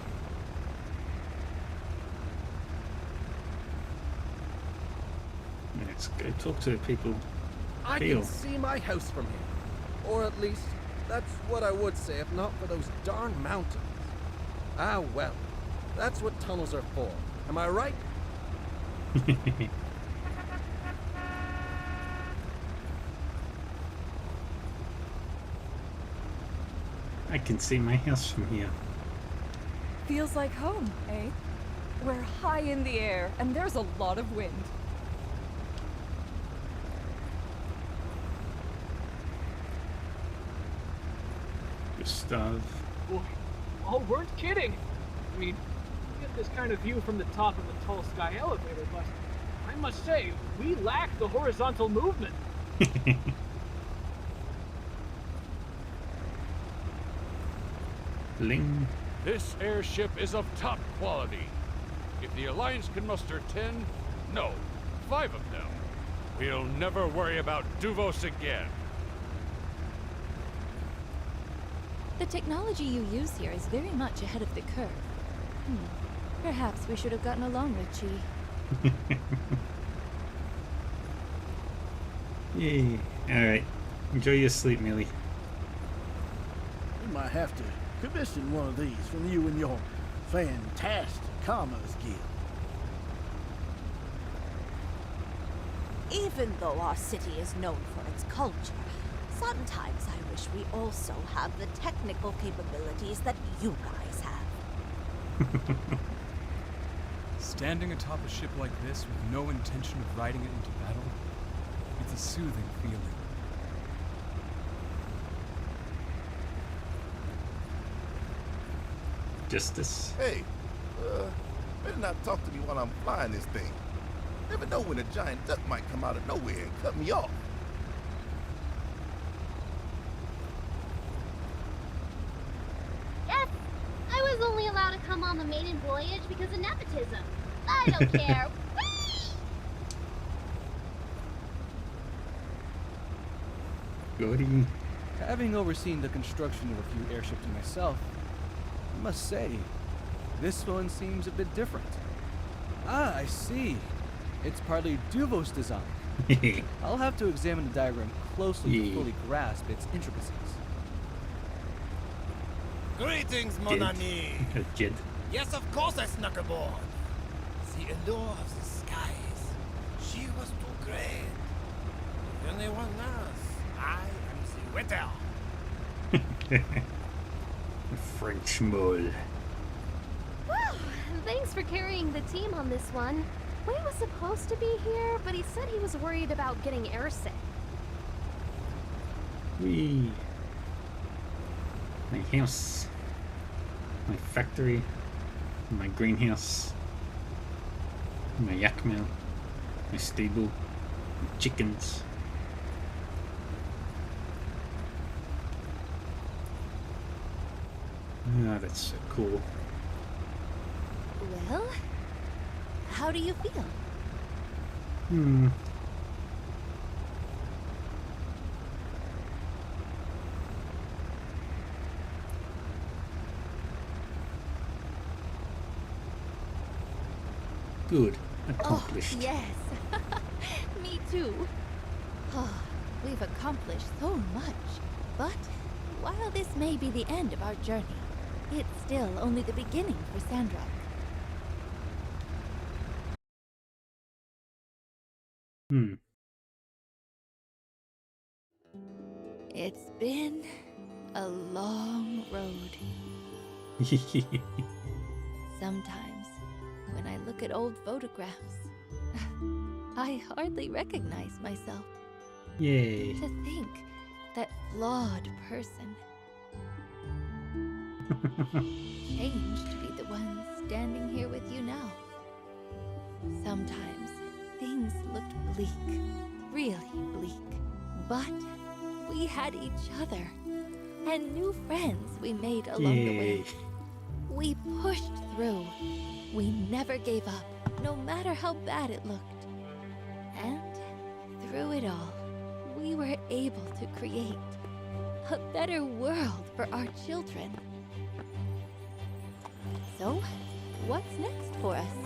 Let's go talk to the people. I can see my house from here. Or at least, that's what I would say if not for those darn mountains. Ah, well. That's what tunnels are for. Am I right? I can see my house from here. Feels like home, eh? We're high in the air, and there's a lot of wind. Gustav. Boy, all weren't kidding. I mean, you get this kind of view from the top of the tall sky elevator, but I must say, we lack the horizontal movement. Bling. This airship is of top quality. If the Alliance can muster 10, no, 5 of them, we'll never worry about Duvos again. The technology you use here is very much ahead of the curve. Perhaps we should have gotten along with Chi. Yay. Alright. Enjoy your sleep, Millie. We might have to commission one of these from you and your fantastic commerce guild. Even though our city is known for its culture, sometimes I wish we also have the technical capabilities that you guys have. Standing atop a ship like this with no intention of riding it into battle, it's a soothing feeling. Justice. Hey, better not talk to me while I'm flying this thing. Never know when a giant duck might come out of nowhere and cut me off. Yes, I was only allowed to come on the maiden voyage because of nepotism. I don't care. Goody. Having overseen the construction of a few airships myself, I must say, this one seems a bit different. Ah, I see. It's partly Duvos' design. I'll have to examine the diagram closely to fully grasp its intricacies. Greetings, mon ami. Kid. Yes, of course I snuck aboard. The allure of the skies. She was too great. If anyone knows, I am the waiter. French mole. Whew, thanks for carrying the team on this one. Wayne was supposed to be here, but he said he was worried about getting airsick. Whee. My house. My factory. My greenhouse. My yak mill. My stable. My chickens. Ah, that's so cool. Well, how do you feel? Good. Accomplished. Oh, yes. Me too. Oh, we've accomplished so much. But while this may be the end of our journey, it's still only the beginning for Sandrock. It's been a long road. Sometimes, when I look at old photographs, I hardly recognize myself. Yay. To think that flawed person changed to be the one standing here with you now. Sometimes things looked bleak, really bleak, but we had each other and new friends we made along the way. We pushed through. We never gave up, no matter how bad it looked. And through it all, we were able to create a better world for our children. So, what's next for us?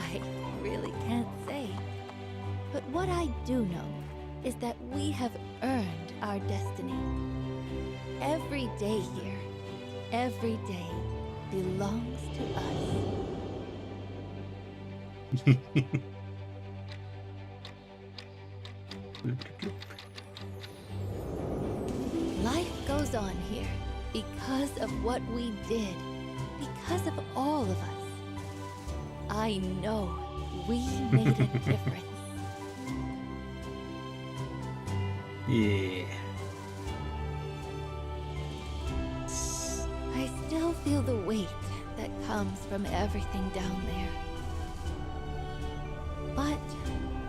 I really can't say. But what I do know is that we have earned our destiny. Every day here, every day belongs to us. Life goes on here because of what we did, because of all of us. I know we made a difference. Yeah. I still feel the weight that comes from everything down there. But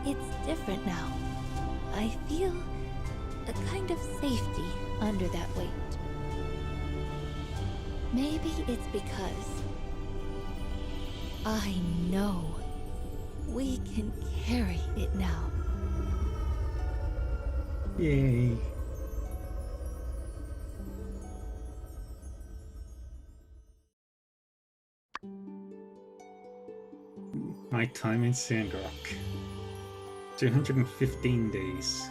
it's different now. I feel a kind of safety under that weight. Maybe it's because I know we can carry it now. Yay. My time in Sandrock. 215 days.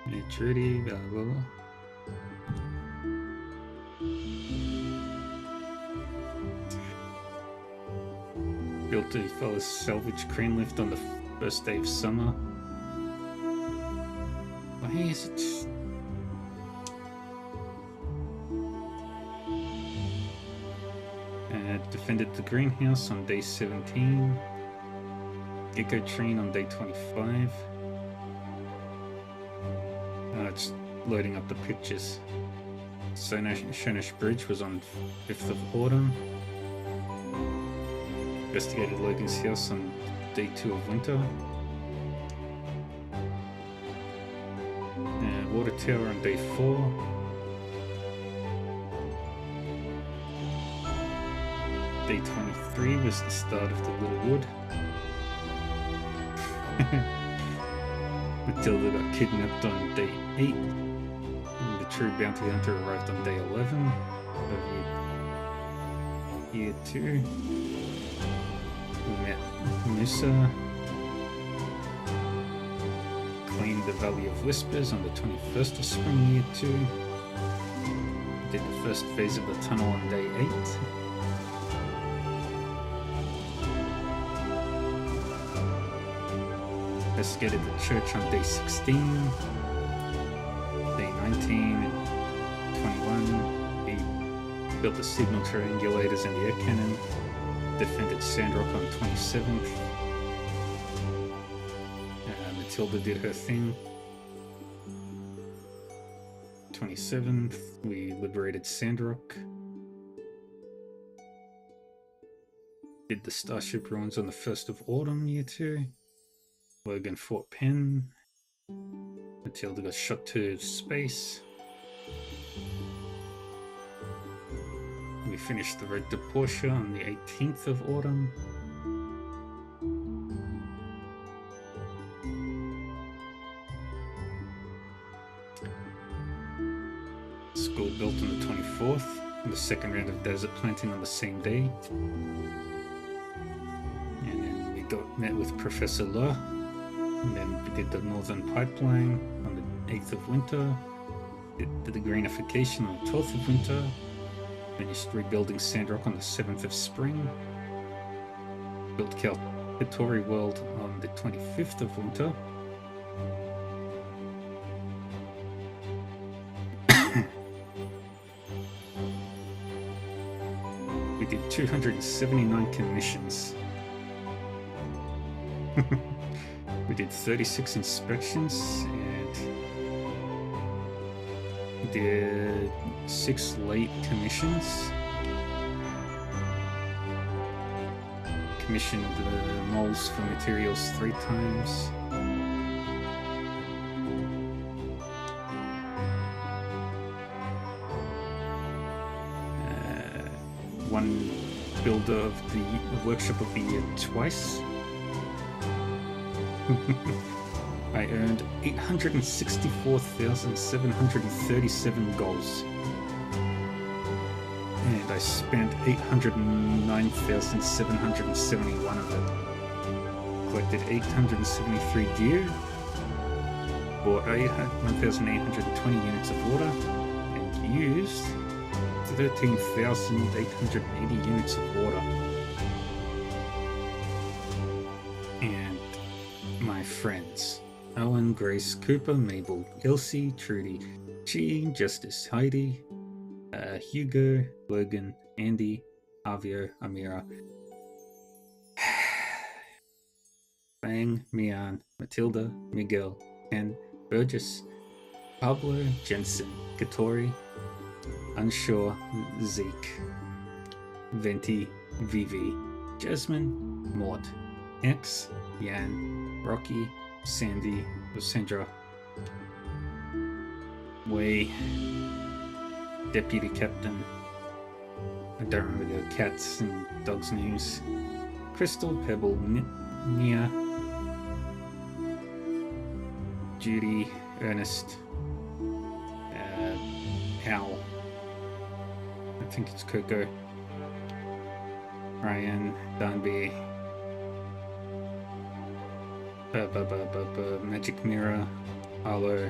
Maturity, blah blah blah. Built a fella's salvage crane lift on the first day of summer. Why is it? Defended the greenhouse on day 17. Gecko train on day 25. It's loading up the pictures. Shonish Bridge was on 5th of autumn. Investigated Logan's house on day 2 of winter. Water tower on day 4. Day 23 was the start of the Little Wood. Matilda got kidnapped on day 8. And the true bounty hunter arrived on day 11 of year 2. We met Musa. Cleaned the Valley of Whispers on the 21st of spring, year 2. Did the first phase of the tunnel on day 8. Investigated the church on day 16. Day 19 and 21. We built the signal triangulators and the air cannon. Defended Sandrock on 27th. Matilda did her thing. 27th, we liberated Sandrock. Did the Starship ruins on the 1st of autumn, year 2. Logan fought Penn. Matilda got shot to space. We finished the Road to Portia on the 18th of autumn. School built on the 24th, and the second round of desert planting on the same day. And then we met with Professor La, and then we did the Northern Pipeline on the 8th of winter, did the greenification on the 12th of winter, finished rebuilding Sandrock on the 7th of spring, built Katori World on the 25th of winter, we did 279 commissions. We did 36 inspections and we did 6 late commissions. Commissioned the moles for materials 3 times. One builder of the workshop of the year twice. I earned 864,737 goals. And I spent 809,771 of it. Collected 873 gear. Bought 1,820 units of water. And used 13,880 units of water. And my friends: Owen, Grace, Cooper, Mabel, Elsie, Trudy, Chi, Justice, Heidi, Hugo, Logan, Andy, Avio, Amira, Fang, Mian, Matilda, Miguel, Ken, Burgess, Pablo, Jensen, Katori, Unsure, Zeke, Venti, Vivi, Jasmine, Mort, X, Yan, Rocky, Sandy, Sandra, Way, Deputy Captain, I don't remember the cats and dogs' names, Crystal, Pebble, Nia, Judy, Ernest, Hal, I think it's Coco, Ryan, Danby, Magic Mirror, Arlo,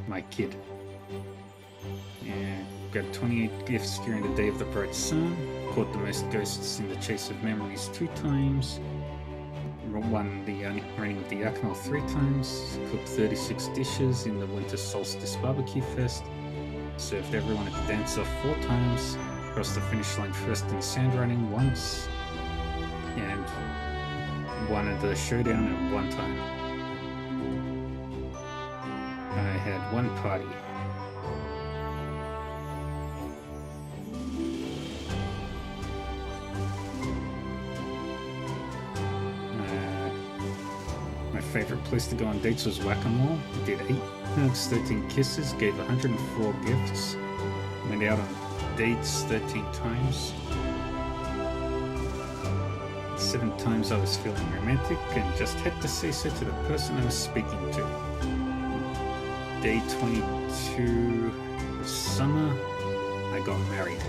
my kid. And got 28 gifts during the Day of the Bright Sun, caught the most ghosts in the Chase of Memories 2 times, won the running of the Yakmel 3 times, cooked 36 dishes in the Winter Solstice Barbecue Fest, served everyone at the dance-off 4 times, crossed the finish line first in sand running once, and won at the showdown at 1 time. I had 1 party. My favorite place to go on dates was Whack-A-Mole. I did 8 hugs, 13 kisses, gave 104 gifts, went out on dates 13 times. 7 times I was feeling romantic and just had to say so to the person I was speaking to. Day 22 of summer, I got married.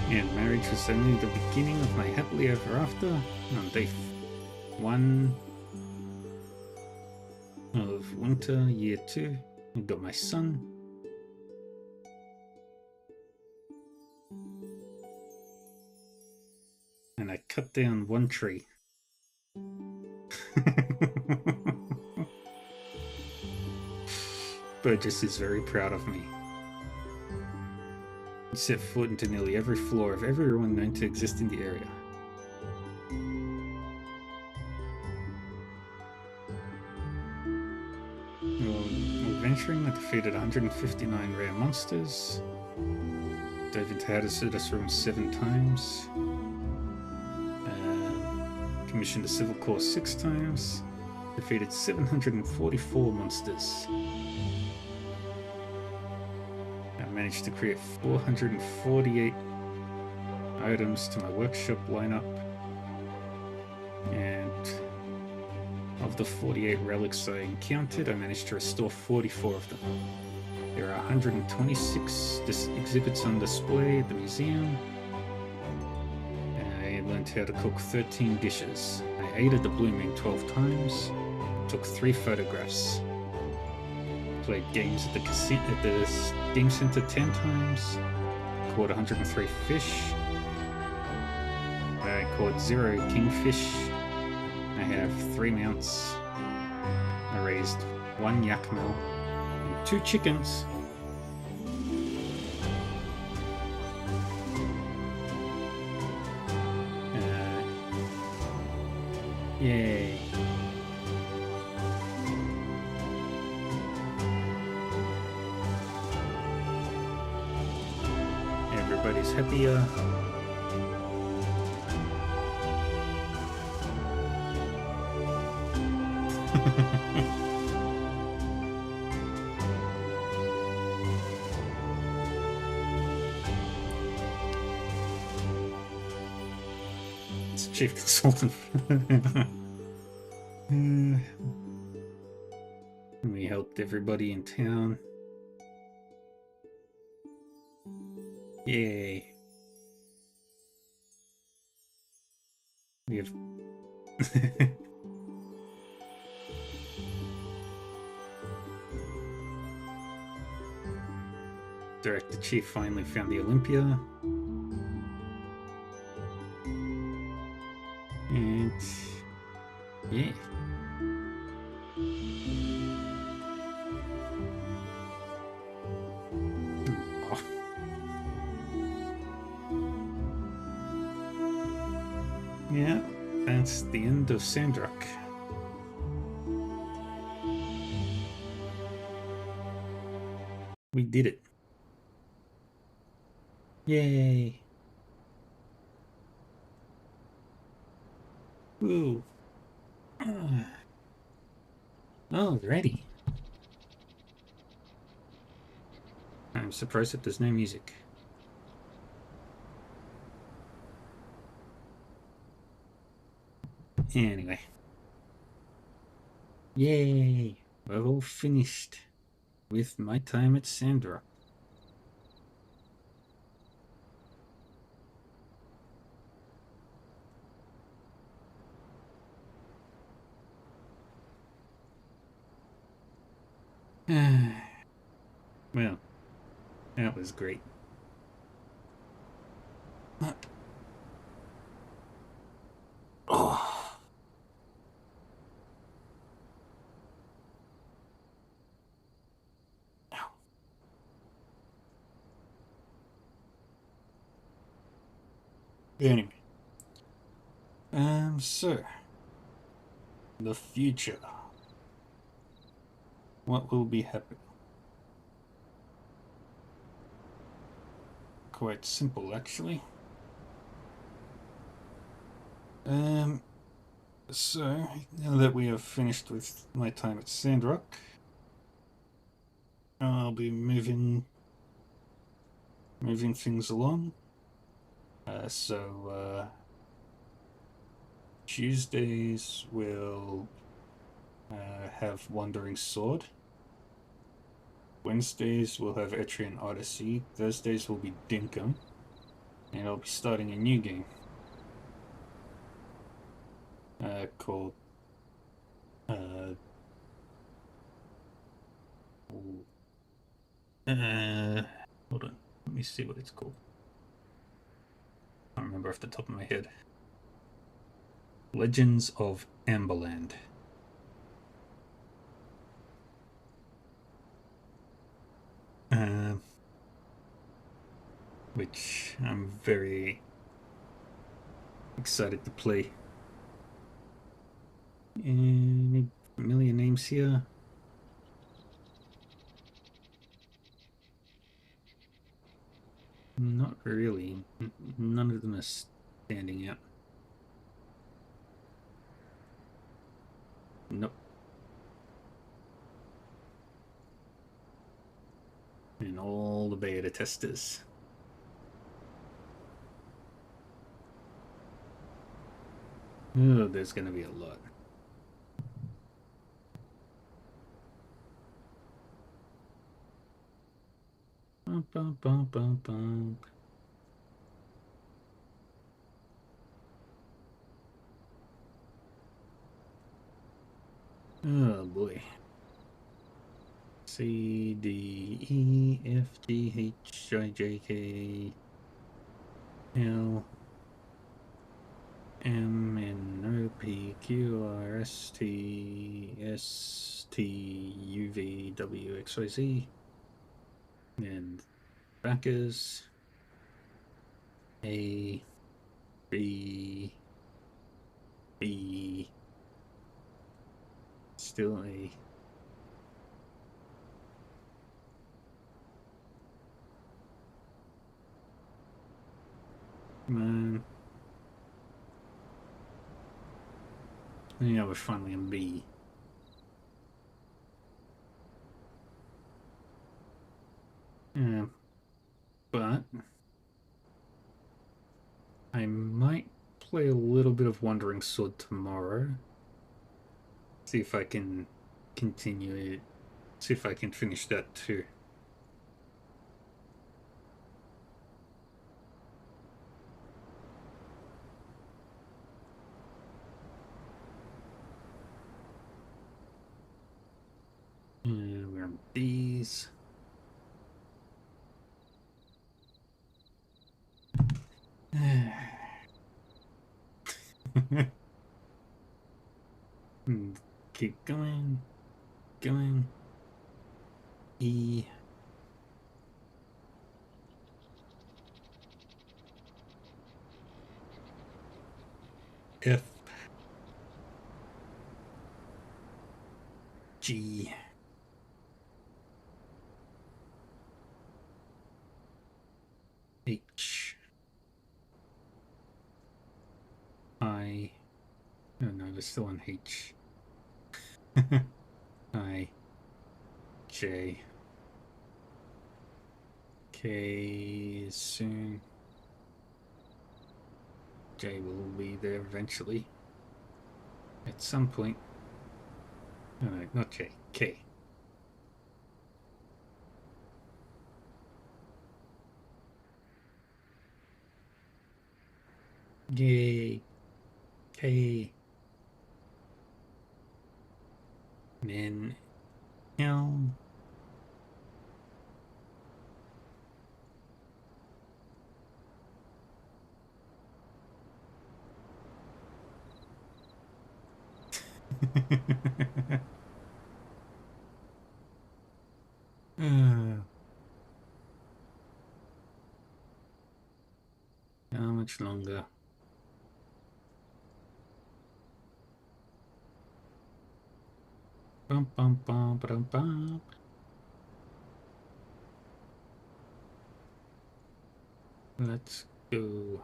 And marriage was only the beginning of my happily ever after. On day 1 of winter, year 2, I got my son. And I cut down 1 tree. Burgess is very proud of me. He set foot into nearly every floor of every ruin known to exist in the area. While venturing, I defeated 159 rare monsters. Dove into Hazardous Room 7 times. Commissioned a Civil Core 6 times. Defeated 744 monsters. I managed to create 448 items to my workshop lineup. And of the 48 relics I encountered, I managed to restore 44 of them. There are 126 exhibits on display at the museum. I learned how to cook 13 dishes. I ate at the Blue Moon 12 times. Took 3 photographs. Played games at the Steam Center 10 times. Caught 103 fish. I caught 0 kingfish. I have 3 mounts. I raised 1 yak mill and 2 chickens. Yay. Everybody's happier. It's chief consultant. We helped everybody in town. Yay. We have Director Chief finally found the Olympia. And yeah. Oh. Yeah, that's the end of Sandrock. We did it. Yay. Ooh. Alrighty. I'm surprised that there's no music. Anyway. Yay! We're all finished with my time at Sandrock. Well, that was great. Oh. Anyway. So, the future. What will be happening? Quite simple, actually. So, now that we have finished with my time at Sandrock, I'll be moving things along. Tuesdays will have Wandering Sword. Wednesdays will have Etrian Odyssey. Thursdays will be Dinkum. And I'll be starting a new game. Called... hold on. Let me see what it's called. I can't remember off the top of my head. Legends of Amberland. Which I'm very excited to play. Any familiar names here? Not really. None of them are standing out. Nope. And all the beta testers. Oh, there's gonna be a lot. Bum, bum, bum, bum, bum. Oh boy. C, D, E, F, G, H, I, J, K, L, M, N, O, P, Q, R, S, T, S, T, U, V, W, X, Y, Z, and backers, A, B, B, still A. Come on. Yeah, we're finally in B. Yeah, but I might play a little bit of Wandering Sword tomorrow. See if I can continue it. See if I can finish that too. We're on B's. Keep going. Going. E. F. G. H. I. Oh no, they're still on H. I. J. K soon. J will be there eventually. At some point. No, not J. K. Yay. K. And then L. How much longer? Bum bum bum bum bum. Let's go.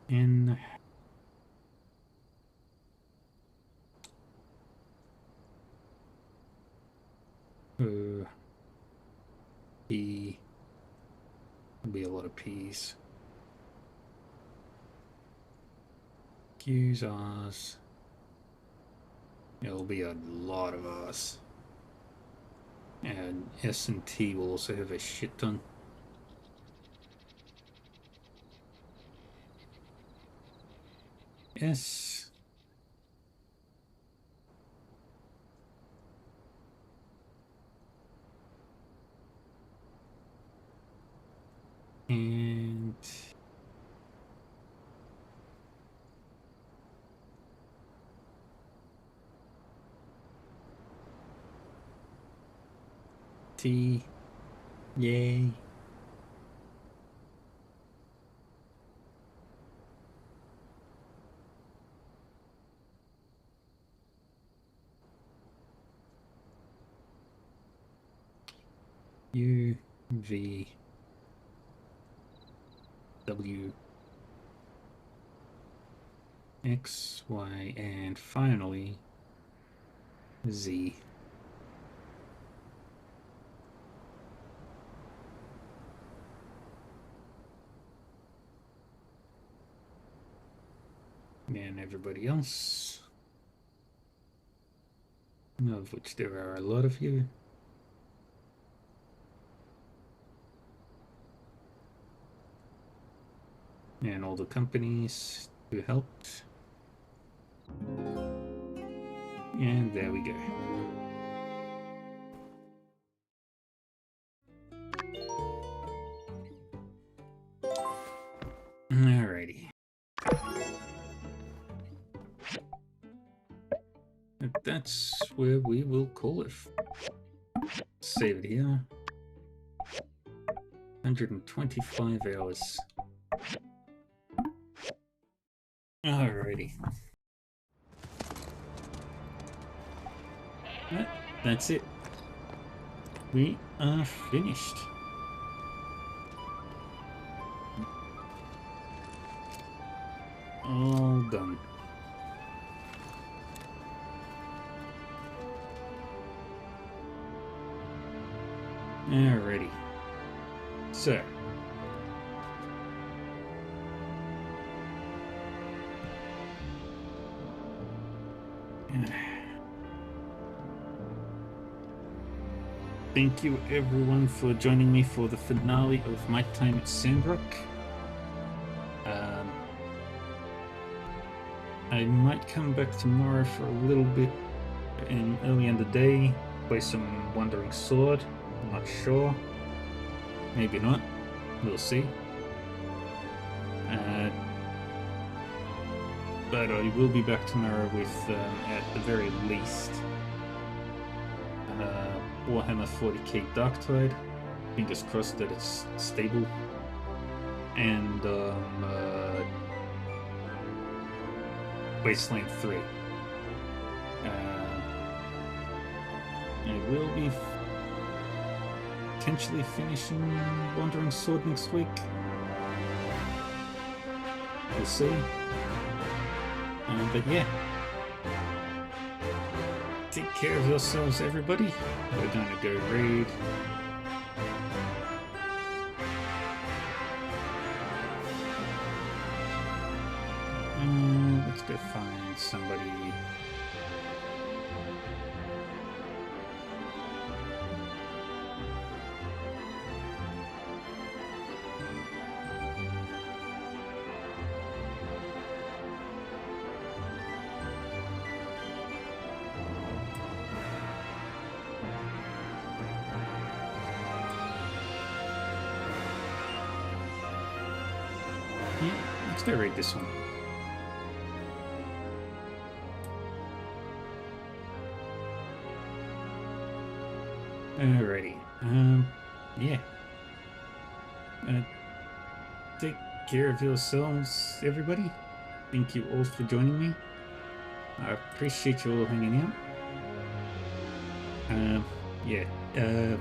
In P. There'll be a lot of P's. Q's, R's. There'll be a lot of R's. And S and T will also have a shit ton. S. And T, yay. U, V, W, X, Y, and finally Z. And everybody else, of which there are a lot of you. And all the companies who helped. And there we go. Alrighty. That's where we will call it. Save it here. 125 hours. Alrighty. That's it. We are finished. All done. Alrighty. So. Thank you everyone for joining me for the finale of my time at Sandrock. I might come back tomorrow for a little bit early in the day, play some Wandering Sword. I'm not sure. Maybe not. We'll see. But I will be back tomorrow with, at the very least, Warhammer 40k Darktide. Fingers crossed that it's stable. And Wasteland 3. I will be potentially finishing Wandering Sword next week. We'll see. But yeah. Take care of yourselves, everybody. We're gonna go raid. Let's go find somebody. Let's go read this one. Alrighty. Yeah. Take care of yourselves, everybody. Thank you all for joining me. I appreciate you all hanging out. Yeah.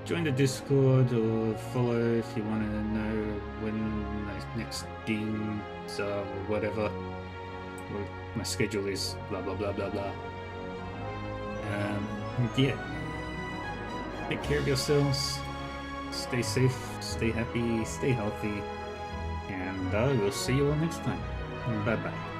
Join the Discord or follow if you want to know when my next games are or whatever. Or my schedule is blah blah blah blah blah. Yeah. Take care of yourselves. stay safe, stay happy, stay healthy, and we'll see you all next time. Bye bye.